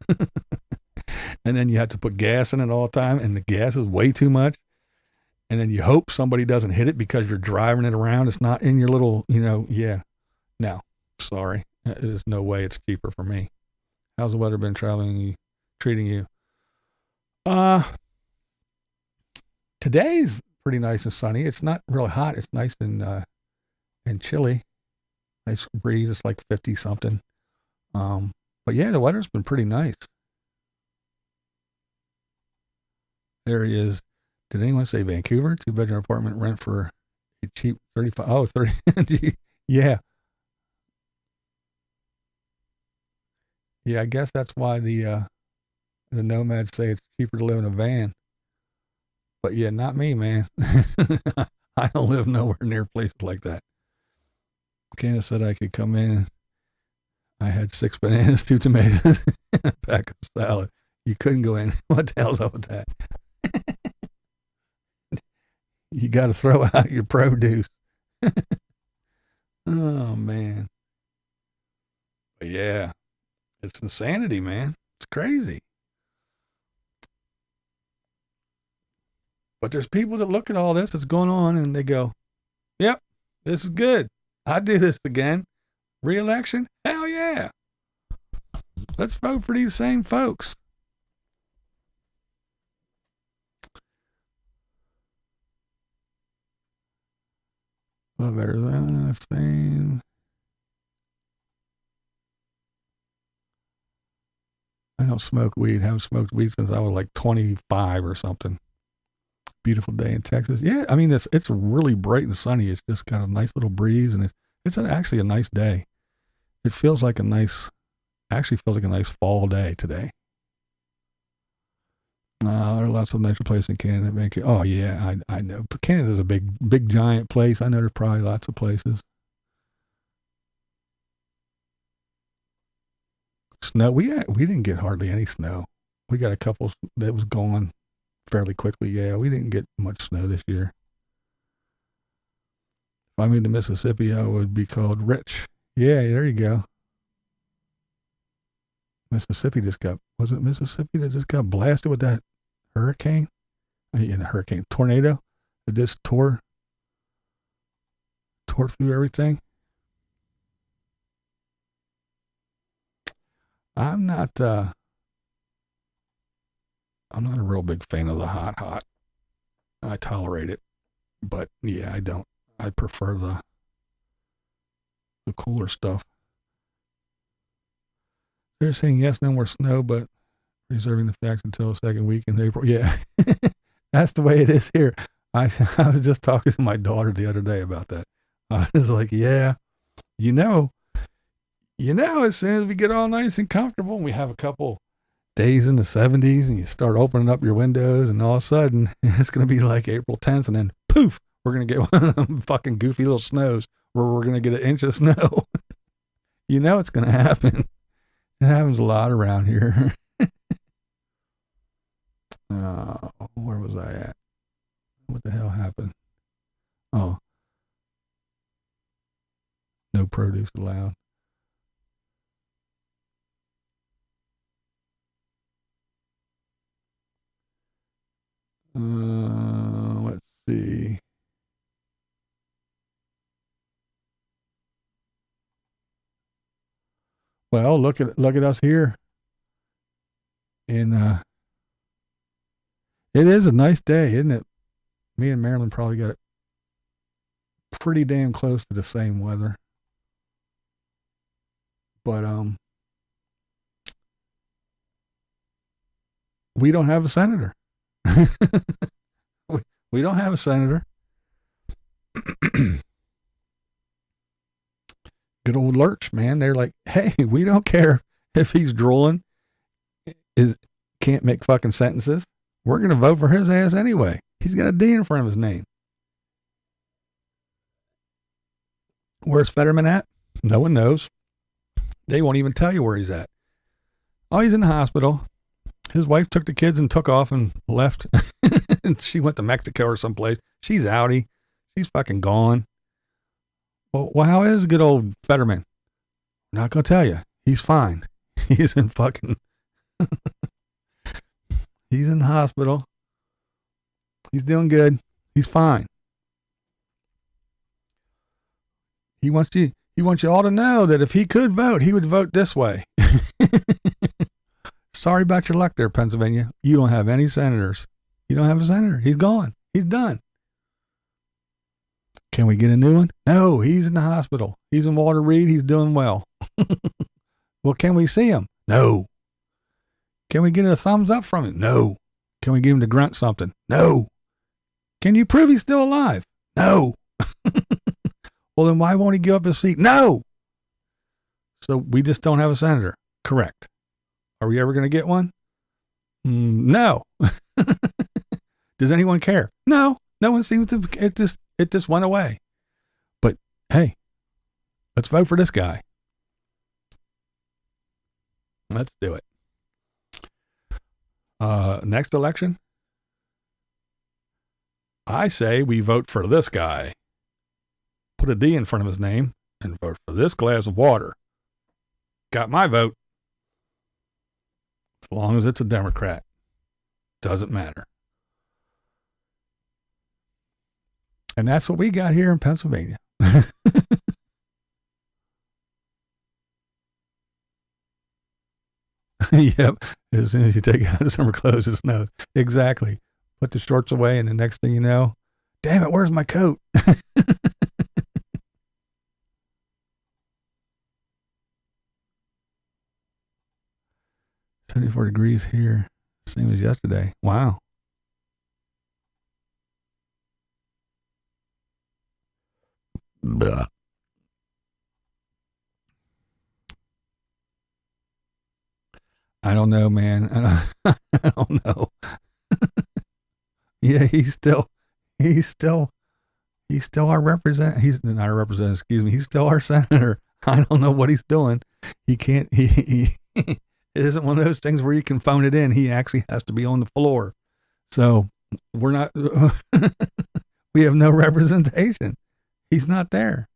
and then you have to put gas in it all the time, and the gas is way too much, and then you hope somebody doesn't hit it because you're driving it around. It's not in your little, yeah. No, sorry, there's no way it's cheaper for me. How's the weather been treating you? Today's pretty nice and sunny. It's not really hot. It's nice and chilly. Nice breeze. It's like 50 something. But yeah, the weather's been pretty nice. There he is. Did anyone say Vancouver? 2-bedroom apartment rent for a cheap 35. Oh, 30. Yeah. Yeah, I guess that's why the Nomads say it's cheaper to live in a van. But yeah, not me, man. I don't live nowhere near places like that. Candace said I could come in. I had 6 bananas, 2 tomatoes, and a pack of salad. You couldn't go in. What the hell's up with that? You got to throw out your produce. Oh, man. But yeah, it's insanity, man. It's crazy. But there's people that look at all this that's going on and they go, yep, this is good. I do this again. Re-election? Hell yeah. Let's vote for these same folks. Love Arizona, same. I don't smoke weed. Haven't smoked weed since I was like 25 or something. Beautiful day in Texas. Yeah, I mean, it's really bright and sunny. It's just got a nice little breeze, and it's actually a nice day. It feels like a nice fall day today. There are lots of nicer places in Canada. Oh yeah, I know. But Canada's a big giant place. I know there's probably lots of places. Snow. We didn't get hardly any snow. We got a couple that was gone fairly quickly. Yeah, we didn't get much snow this year. If I moved to Mississippi, I would be called rich. Yeah, there you go. Mississippi wasn't Mississippi that just got blasted with that hurricane? Tornado that just tore through everything. I'm not a real big fan of the hot. I tolerate it, but yeah, I don't. I prefer the cooler stuff. They're saying yes, no more snow, but Reserving the facts until the second week in April. Yeah, that's the way it is here. I was just talking to my daughter the other day about that. I was like, yeah, you know, as soon as we get all nice and comfortable, and we have a couple days in the 70s, and you start opening up your windows, and all of a sudden it's going to be like April 10th, and then poof, we're going to get one of them fucking goofy little snows where we're going to get an inch of snow. You know it's going to happen. It happens a lot around here. Where was I at? What the hell happened? Oh. No produce allowed. Let's see. Well, look at us here. It is a nice day, isn't it? Me and Marilyn probably got it pretty damn close to the same weather. But we don't have a senator. we don't have a senator. Good old Lurch, man. They're like, hey, we don't care if he's drooling, can't make fucking sentences. We're going to vote for his ass anyway. He's got a D in front of his name. Where's Fetterman at? No one knows. They won't even tell you where he's at. Oh, he's in the hospital. His wife took the kids and took off and left. And she went to Mexico or someplace. She's outie. She's fucking gone. Well, how is good old Fetterman? I'm not going to tell you. He's fine. He's in fucking... He's in the hospital. He's doing good. He's fine. He wants you all to know that if he could vote, he would vote this way. Sorry about your luck there, Pennsylvania. You don't have any senators. You don't have a senator. He's gone. He's done. Can we get a new one? No, he's in the hospital. He's in Walter Reed. He's doing well. Well, can we see him? No. Can we get a thumbs up from him? No. Can we get him to grunt something? No. Can you prove he's still alive? No. Well, then why won't he give up his seat? No. So we just don't have a senator. Correct. Are we ever going to get one? No. Does anyone care? No. No one seems to. It just went away. But hey, let's vote for this guy. Let's do it. Next election, I say we vote for this guy. Put a D in front of his name and vote for this glass of water. Got my vote. As long as it's a Democrat. Doesn't matter. And that's what we got here in Pennsylvania. Yep. As soon as you take out the summer clothes, it snows. Exactly. Put the shorts away, and the next thing you know, damn it, where's my coat? 74 degrees here. Same as yesterday. Wow. Blah. I don't know, man. I don't know. Yeah, he's still our representative. He's not our representative, excuse me. He's still our senator. I don't know what he's doing. He can't, it isn't one of those things where you can phone it in. He actually has to be on the floor. So we're not, we have no representation. He's not there.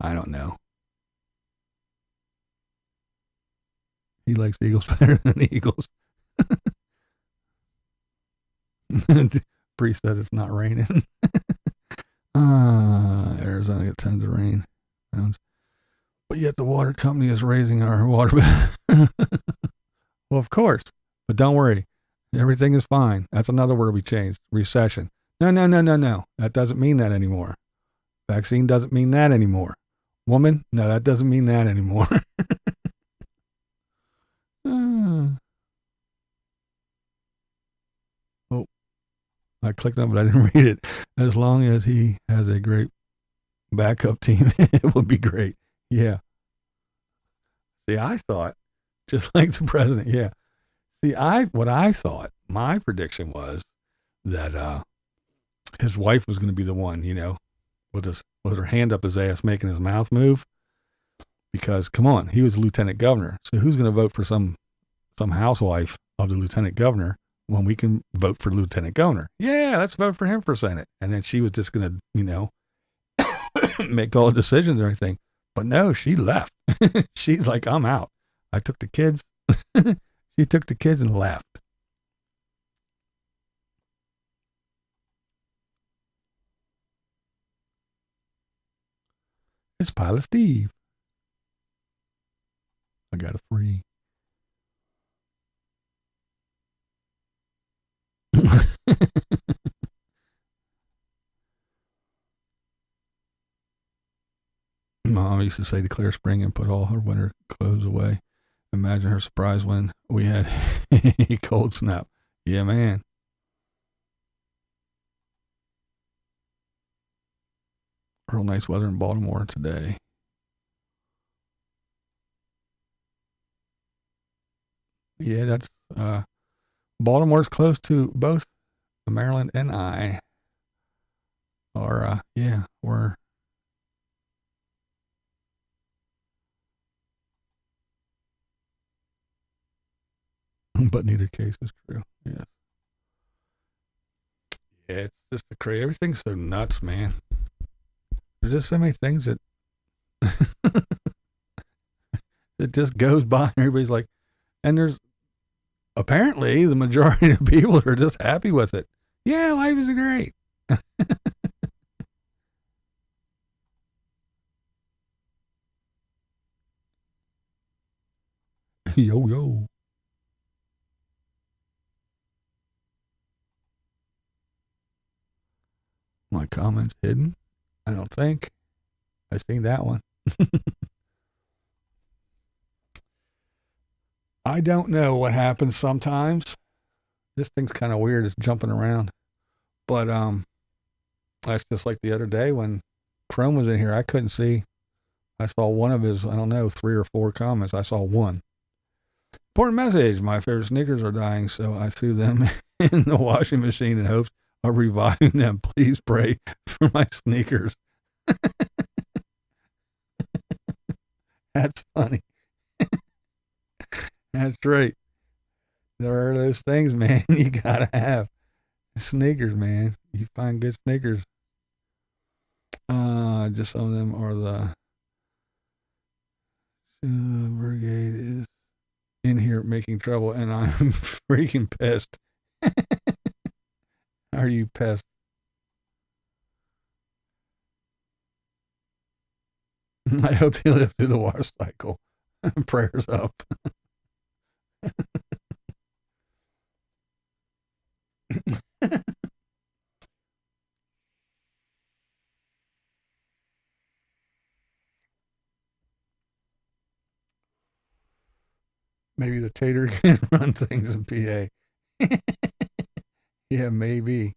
I don't know. He likes the Eagles better than the Eagles. Bree says it's not raining. Arizona gets tons of rain. But yet the water company is raising our water bill. Well, of course. But don't worry. Everything is fine. That's another word we changed. Recession. No. That doesn't mean that anymore. Vaccine doesn't mean that anymore. Woman? No, that doesn't mean that anymore. I clicked on it, but I didn't read it. As long as he has a great backup team, it would be great. Yeah. See, I thought, just like the president, yeah. See, what I thought, my prediction was that his wife was going to be the one, with her hand up his ass, making his mouth move. Because, come on, he was lieutenant governor. So who's going to vote for some housewife of the lieutenant governor when we can vote for lieutenant governor? Yeah, let's vote for him for Senate. And then she was just going to, make all the decisions and everything. But no, she left. She's like, I'm out. I took the kids. She took the kids and left. It's Pilot Steve. I got a 3. Mom used to say declare spring and put all her winter clothes away. Imagine her surprise when we had a cold snap. Yeah, man. Real nice weather in Baltimore today. Yeah, that's Baltimore's close to both Maryland and I. Or yeah, we're but neither case is true. Yeah. Yeah, it's just the crazy. Everything's so nuts, man. There's just so many things that it just goes by and everybody's like, and there's apparently the majority of people are just happy with it. Yeah, life is great. Yo, yo. My comments hidden? I don't think. I seen that one. I don't know what happens sometimes. This thing's kind of weird. It's jumping around. But that's just like the other day when Chrome was in here. I couldn't see. I saw one of his, 3 or 4 comments. I saw one. Important message. My favorite sneakers are dying, so I threw them in the washing machine in hopes of reviving them. Please pray for my sneakers. That's funny. That's right. There are those things, man, you gotta have. Sneakers, man. You find good sneakers. Just some of them are the brigade is in here making trouble, and I'm freaking pissed. Are you pissed? I hope they live through the water cycle. Prayers up. Maybe the tater can run things in PA. Yeah, maybe.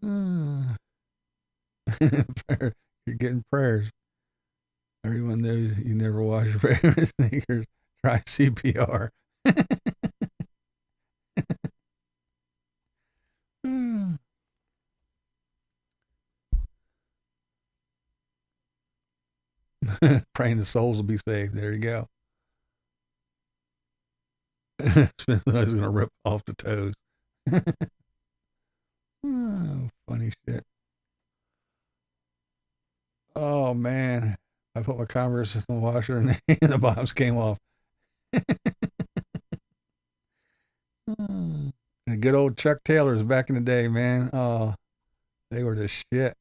You're getting prayers. Everyone knows you never wash your favorite sneakers. Try CPR. Praying the souls will be saved. There you go. Smith was going to rip off the toes. Oh, funny shit. Oh, man. I put my Converse in the washer and the bottoms came off. The good old Chuck Taylors back in the day, man. Oh, they were the shit.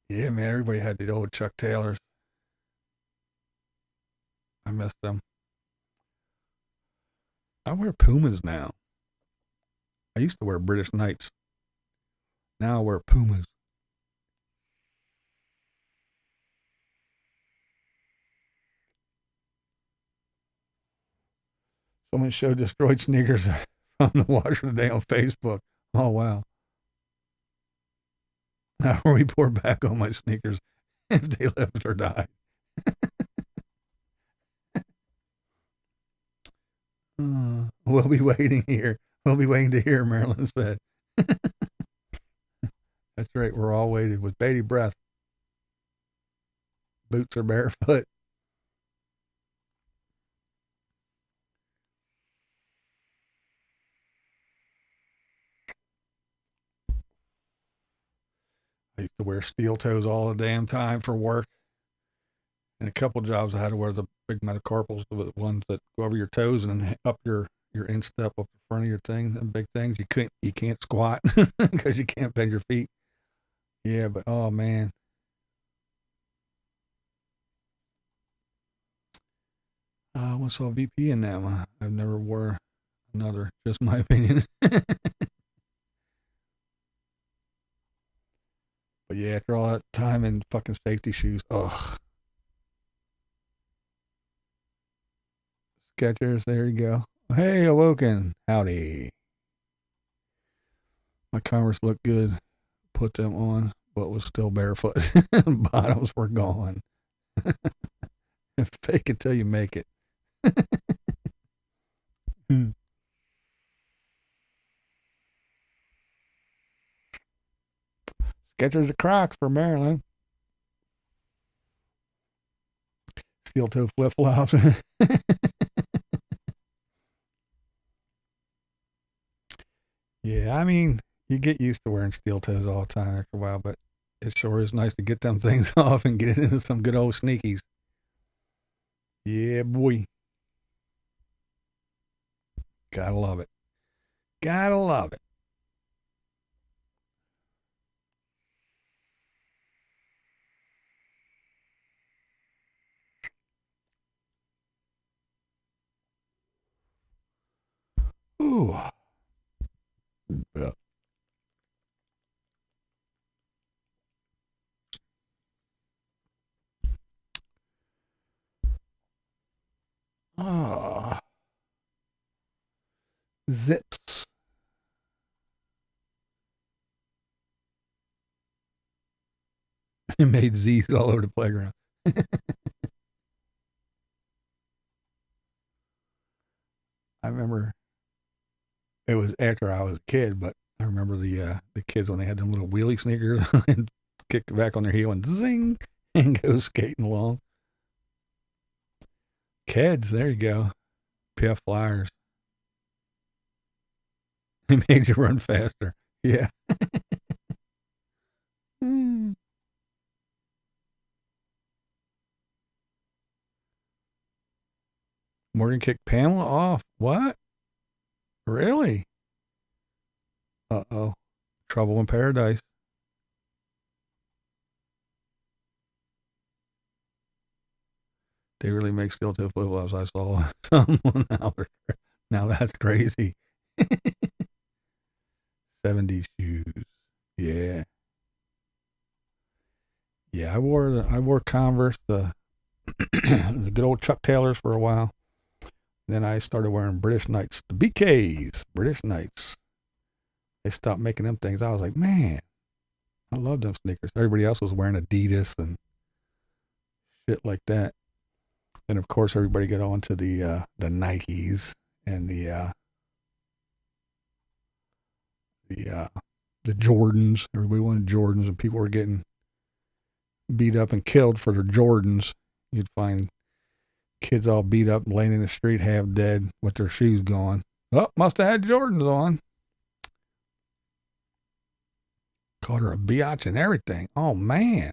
Yeah, man, everybody had the old Chuck Taylors. I miss them. I wear Pumas now. I used to wear British Knights. Now I wear Pumas. Someone showed destroyed sneakers from the washer today on Facebook. Oh, wow. I'll report back on my sneakers if they lived or died. We'll be waiting here. We'll be waiting to hear, Marilyn said. That's right. We're all waiting with bated breath. Boots are barefoot. I used to wear steel toes all the damn time for work. And a couple jobs I had to wear the big metacarpals, the ones that go over your toes and then up your instep up the front of your thing, the big things. You can't squat because you can't bend your feet. Yeah, but oh man. What's all VP in that one? I've never wore another, just my opinion. But yeah, after all that time in fucking safety shoes, ugh. Skechers, there you go. Hey, Awoken. Howdy. My Converse looked good. Put them on, but was still barefoot. Bottoms were gone. Fake it till you make it. Skechers of Crocs for Maryland. Steel toe flip flops. Yeah, I mean, you get used to wearing steel toes all the time after a while, but it sure is nice to get them things off and get into some good old sneakies. Yeah, boy. Gotta love it. Gotta love it. Ooh. Yeah. Ah. Zips. It made Z's all over the playground. I remember it was after I was a kid, but I remember the kids when they had them little wheelie sneakers and kick back on their heel and zing and go skating along. Kids, there you go. PF Flyers. They made you run faster. Yeah. Morgan kicked Pamela off. What? Really? Uh-oh. Trouble in paradise. They really make steel toe flip flops. I saw someone out there. Now that's crazy. 70s shoes. Yeah. Yeah, I wore Converse, the good old Chuck Taylors for a while. Then I started wearing British Knights, the BKs, British Knights. They stopped making them things. I was like, man, I love them sneakers. Everybody else was wearing Adidas and shit like that. Then of course everybody got on to the Nikes and the Jordans. Everybody wanted Jordans, and people were getting beat up and killed for their Jordans. You'd find kids all beat up, laying in the street, half dead, with their shoes gone. Oh, must have had Jordans on. Called her a biatch and everything. Oh, man.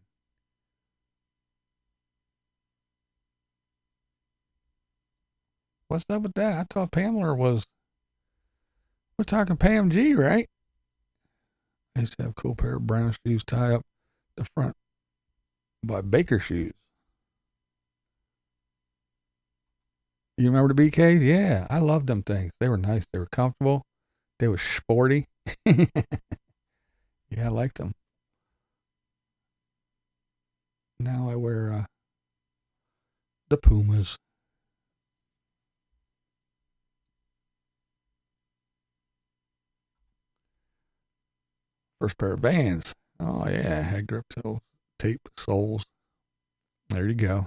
What's up with that? I thought Pamela was... We're talking Pam G, right? I used to have a cool pair of brown shoes tie up the front by Baker shoes. You remember the BKs? Yeah, I loved them things. They were nice. They were comfortable. They were sporty. Yeah, I liked them. Now I wear the Pumas. First pair of Vans. Oh, yeah. Head grip toe, tape soles. There you go.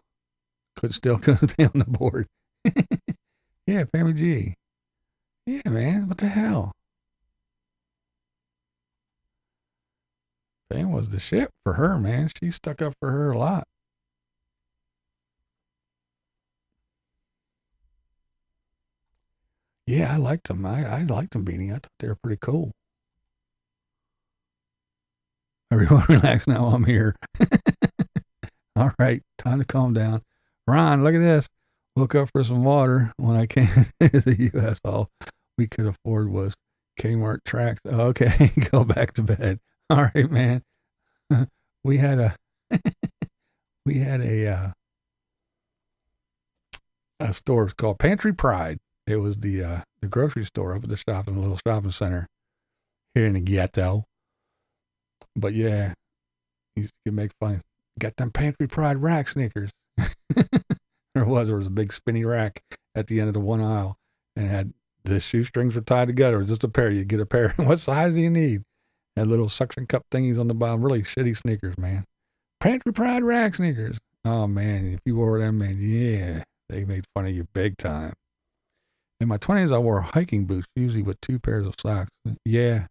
Could still stay on the board. Yeah, Family G. Yeah, man. What the hell? Fan was the shit for her, man. She stuck up for her a lot. Yeah, I liked them. I liked them, Beanie. I thought they were pretty cool. Everyone relax now. I'm here. All right, time to calm down. Ron, look at this. Woke up for some water when I came to the U.S. All we could afford was Kmart tracks. Okay, go back to bed. All right, man. We had a a store called Pantry Pride. It was the grocery store up at the little shopping center here in the ghetto. But yeah, used to make fun. Got them Pantry Pride rack sneakers. There was a big spinny rack at the end of the one aisle, and had the shoestrings were tied together. It was just a pair. You get a pair. What size do you need? Had little suction cup thingies on the bottom. Really shitty sneakers, man. Pantry Pride rack sneakers. Oh man, if you wore them, man, yeah, they made fun of you big time. In my 20s, I wore hiking boots, usually with 2 pairs of socks. Yeah,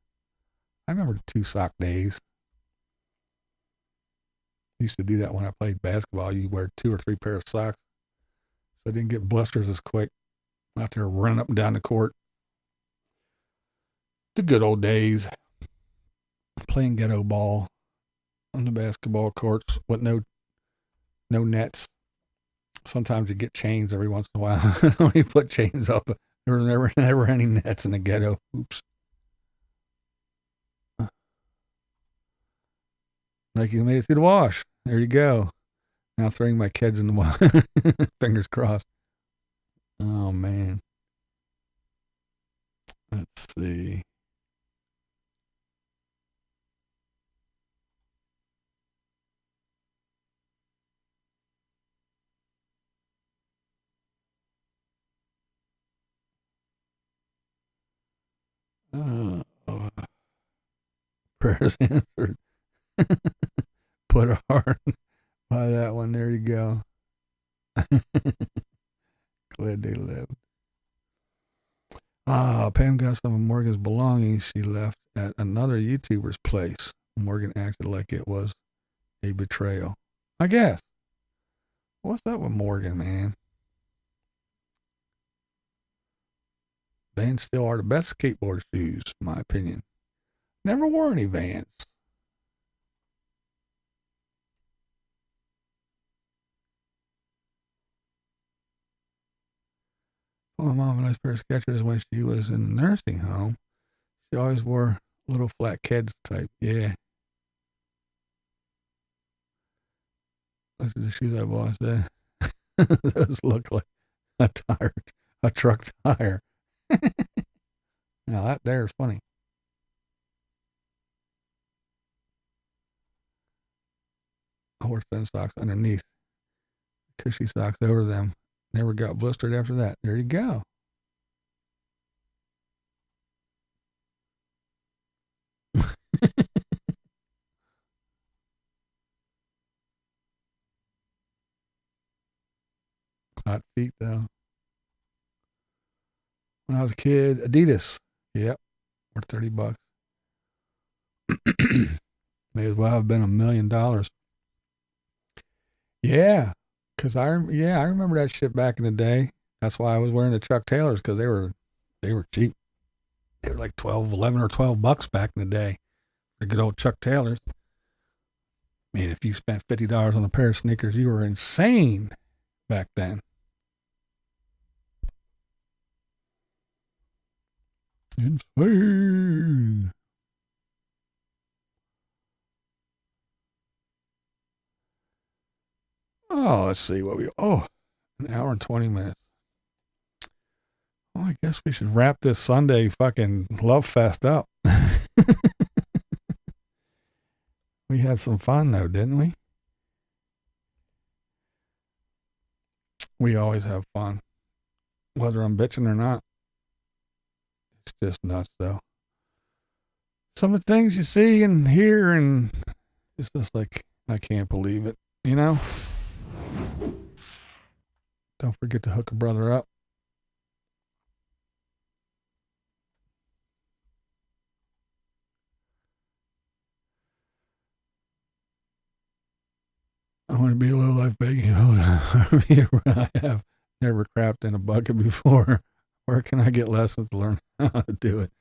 I remember the 2 sock days. Used to do that when I played basketball. You wear 2 or 3 pairs of socks, so I didn't get blisters as quick out there running up and down the court. The good old days, playing ghetto ball on the basketball courts with no nets. Sometimes you get chains every once in a while. When you put chains up, there were never any nets in the ghetto. Oops. Like you made it through the wash. There you go. Now throwing my kids in the wash. Fingers crossed. Oh, man. Let's see. Prayers answered. Put a heart by that one. There you go. Glad they lived. Pam got some of Morgan's belongings she left at another YouTuber's place. Morgan acted like it was a betrayal. I guess. What's up with Morgan, man? Vans still are the best skateboard shoes, in my opinion. Never wore any Vans. My mom and I pair of Skechers when she was in the nursing home. She always wore little flat kids type. Yeah. Those are the shoes I bought. Those look like a truck tire. Now that there is funny. I wore thin socks underneath, cushy socks over them. Never got blistered after that. There you go. Hot feet though. When I was a kid, Adidas. Yep. Worth $30. May as well have been $1 million. Yeah. Cause I remember that shit back in the day. That's why I was wearing the Chuck Taylors, because they were cheap. They were like 11 or $12 back in the day. The good old Chuck Taylors. I mean, if you spent $50 on a pair of sneakers, you were insane back then. Insane. Oh, let's see what an hour and 20 minutes. Well, I guess we should wrap this Sunday fucking love fest up. We had some fun though, didn't we? We always have fun, whether I'm bitching or not. It's just nuts though. some of the things you see and hear, and it's just like, I can't believe it, you know? Don't forget to hook a brother up. I want to be a low life begging. I have never crapped in a bucket before. Where can I get lessons to learn how to do it?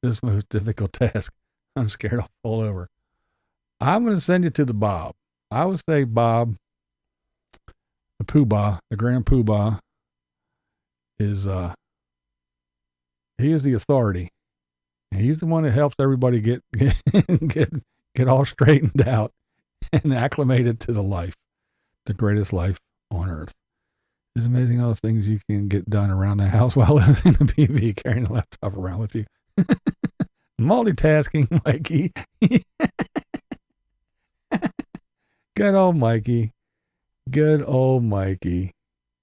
This most difficult task. I'm scared I'll fall over. I'm going to send you to the Bob. I would say Bob, the Poobah, the Grand Poobah, is he is the authority. And he's the one that helps everybody get all straightened out and acclimated to the life, the greatest life on earth. It's amazing all the things you can get done around the house while living in a PV, carrying a laptop around with you. Multitasking, Mikey. Good old Mikey. Good old Mikey.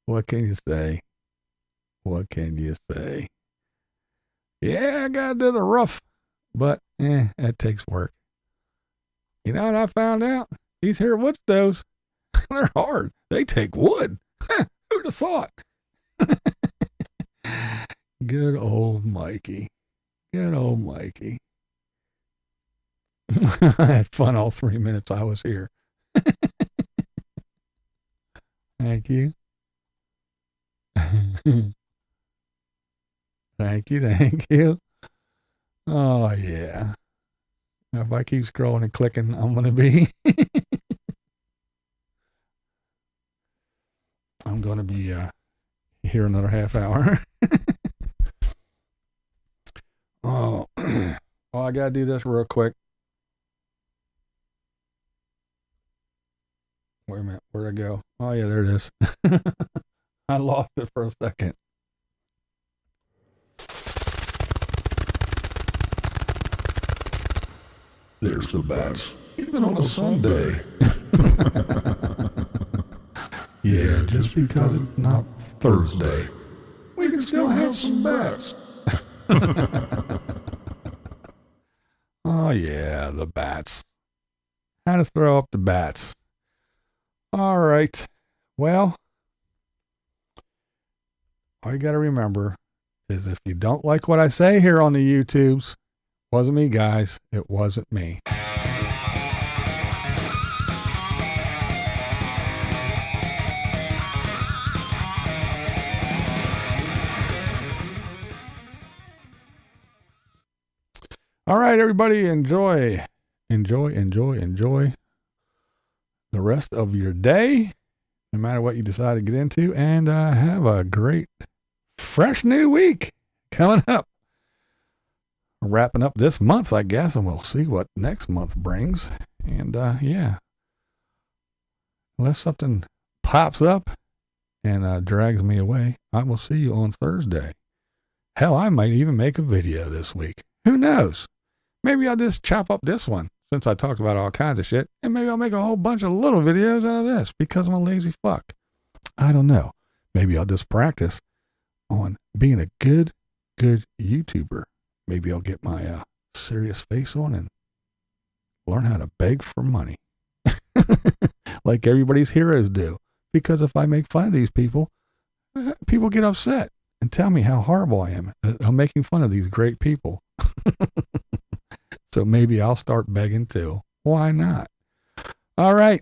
What can you say? What can you say? Yeah, I gotta do the roof, but that takes work. You know what I found out? These here wood stoves, they're hard. They take wood. Who'd have thought? Good old Mikey. Good old Mikey. I had fun all 3 minutes I was here. Thank you. Thank you. Oh, yeah. If I keep scrolling and clicking, I'm going to be... I'm going to be here another half hour. Oh, I got to do this real quick. Wait a minute. Where'd I go? Oh, yeah, there it is. I lost it for a second. There's the bats. Even on a Sunday. Yeah, just because it's not Thursday, we can still have some bats. Oh, yeah, the bats. How to throw up the bats. All right. Well, all you got to remember is if you don't like what I say here on the YouTubes, wasn't me, guys. It wasn't me. All right, everybody, enjoy the rest of your day, no matter what you decide to get into, and have a great, fresh new week coming up. We're wrapping up this month, I guess, and we'll see what next month brings. And yeah, unless something pops up and drags me away, I will see you on Thursday. Hell, I might even make a video this week. Who knows? Maybe I'll just chop up this one since I talked about all kinds of shit, and maybe I'll make a whole bunch of little videos out of this because I'm a lazy fuck. I don't know. Maybe I'll just practice on being a good YouTuber. Maybe I'll get my serious face on and learn how to beg for money like everybody's heroes do. Because if I make fun of these people, people get upset and tell me how horrible I am. I'm making fun of these great people. So maybe I'll start begging too. Why not? All right.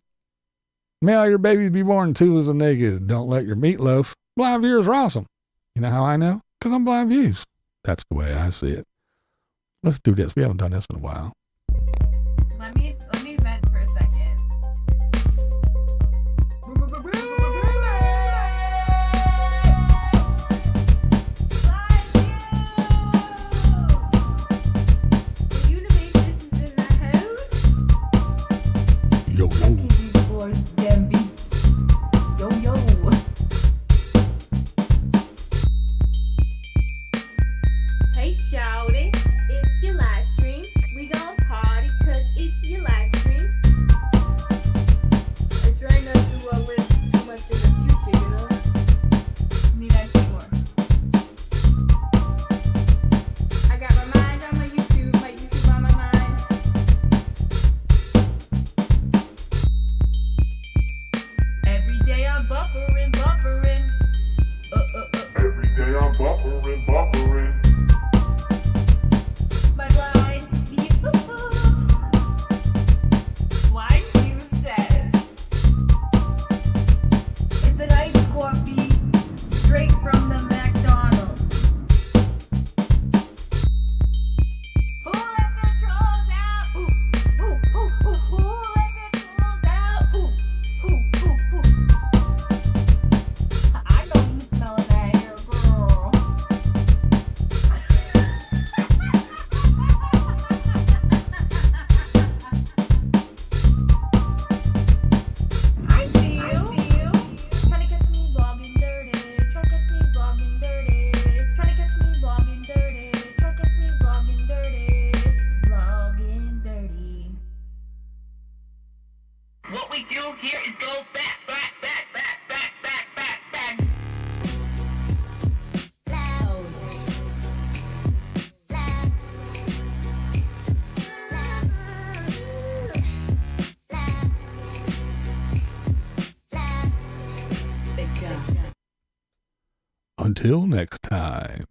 May all your babies be born toothless and naked. Don't let your meatloaf. Blind viewers are awesome. You know how I know? Because I'm blind views. That's the way I see it. Let's do this. We haven't done this in a while. Let me vent for a second. Yo, yo. Hey, shawty, it's your live stream. We gon' party 'cause it's your live stream. I try not to live too much in the future, you know? Need I say more? I got my mind on my YouTube I'm buffering, buffering. Every day I'm buffering, buffering. My blind views. Wine view says it's an iced coffee straight from the McDonald's. Who let the trolls out? Who let the trolls out? Who? I know you smelling that here, girl. I see you. Trying to catch me vlogging dirty. Trying to catch me vlogging dirty. Trying to catch me vlogging dirty. Trying to catch me vlogging dirty. Vlogging dirty. What we do here is go back, back, back, back, back, back, back, back. Until next time.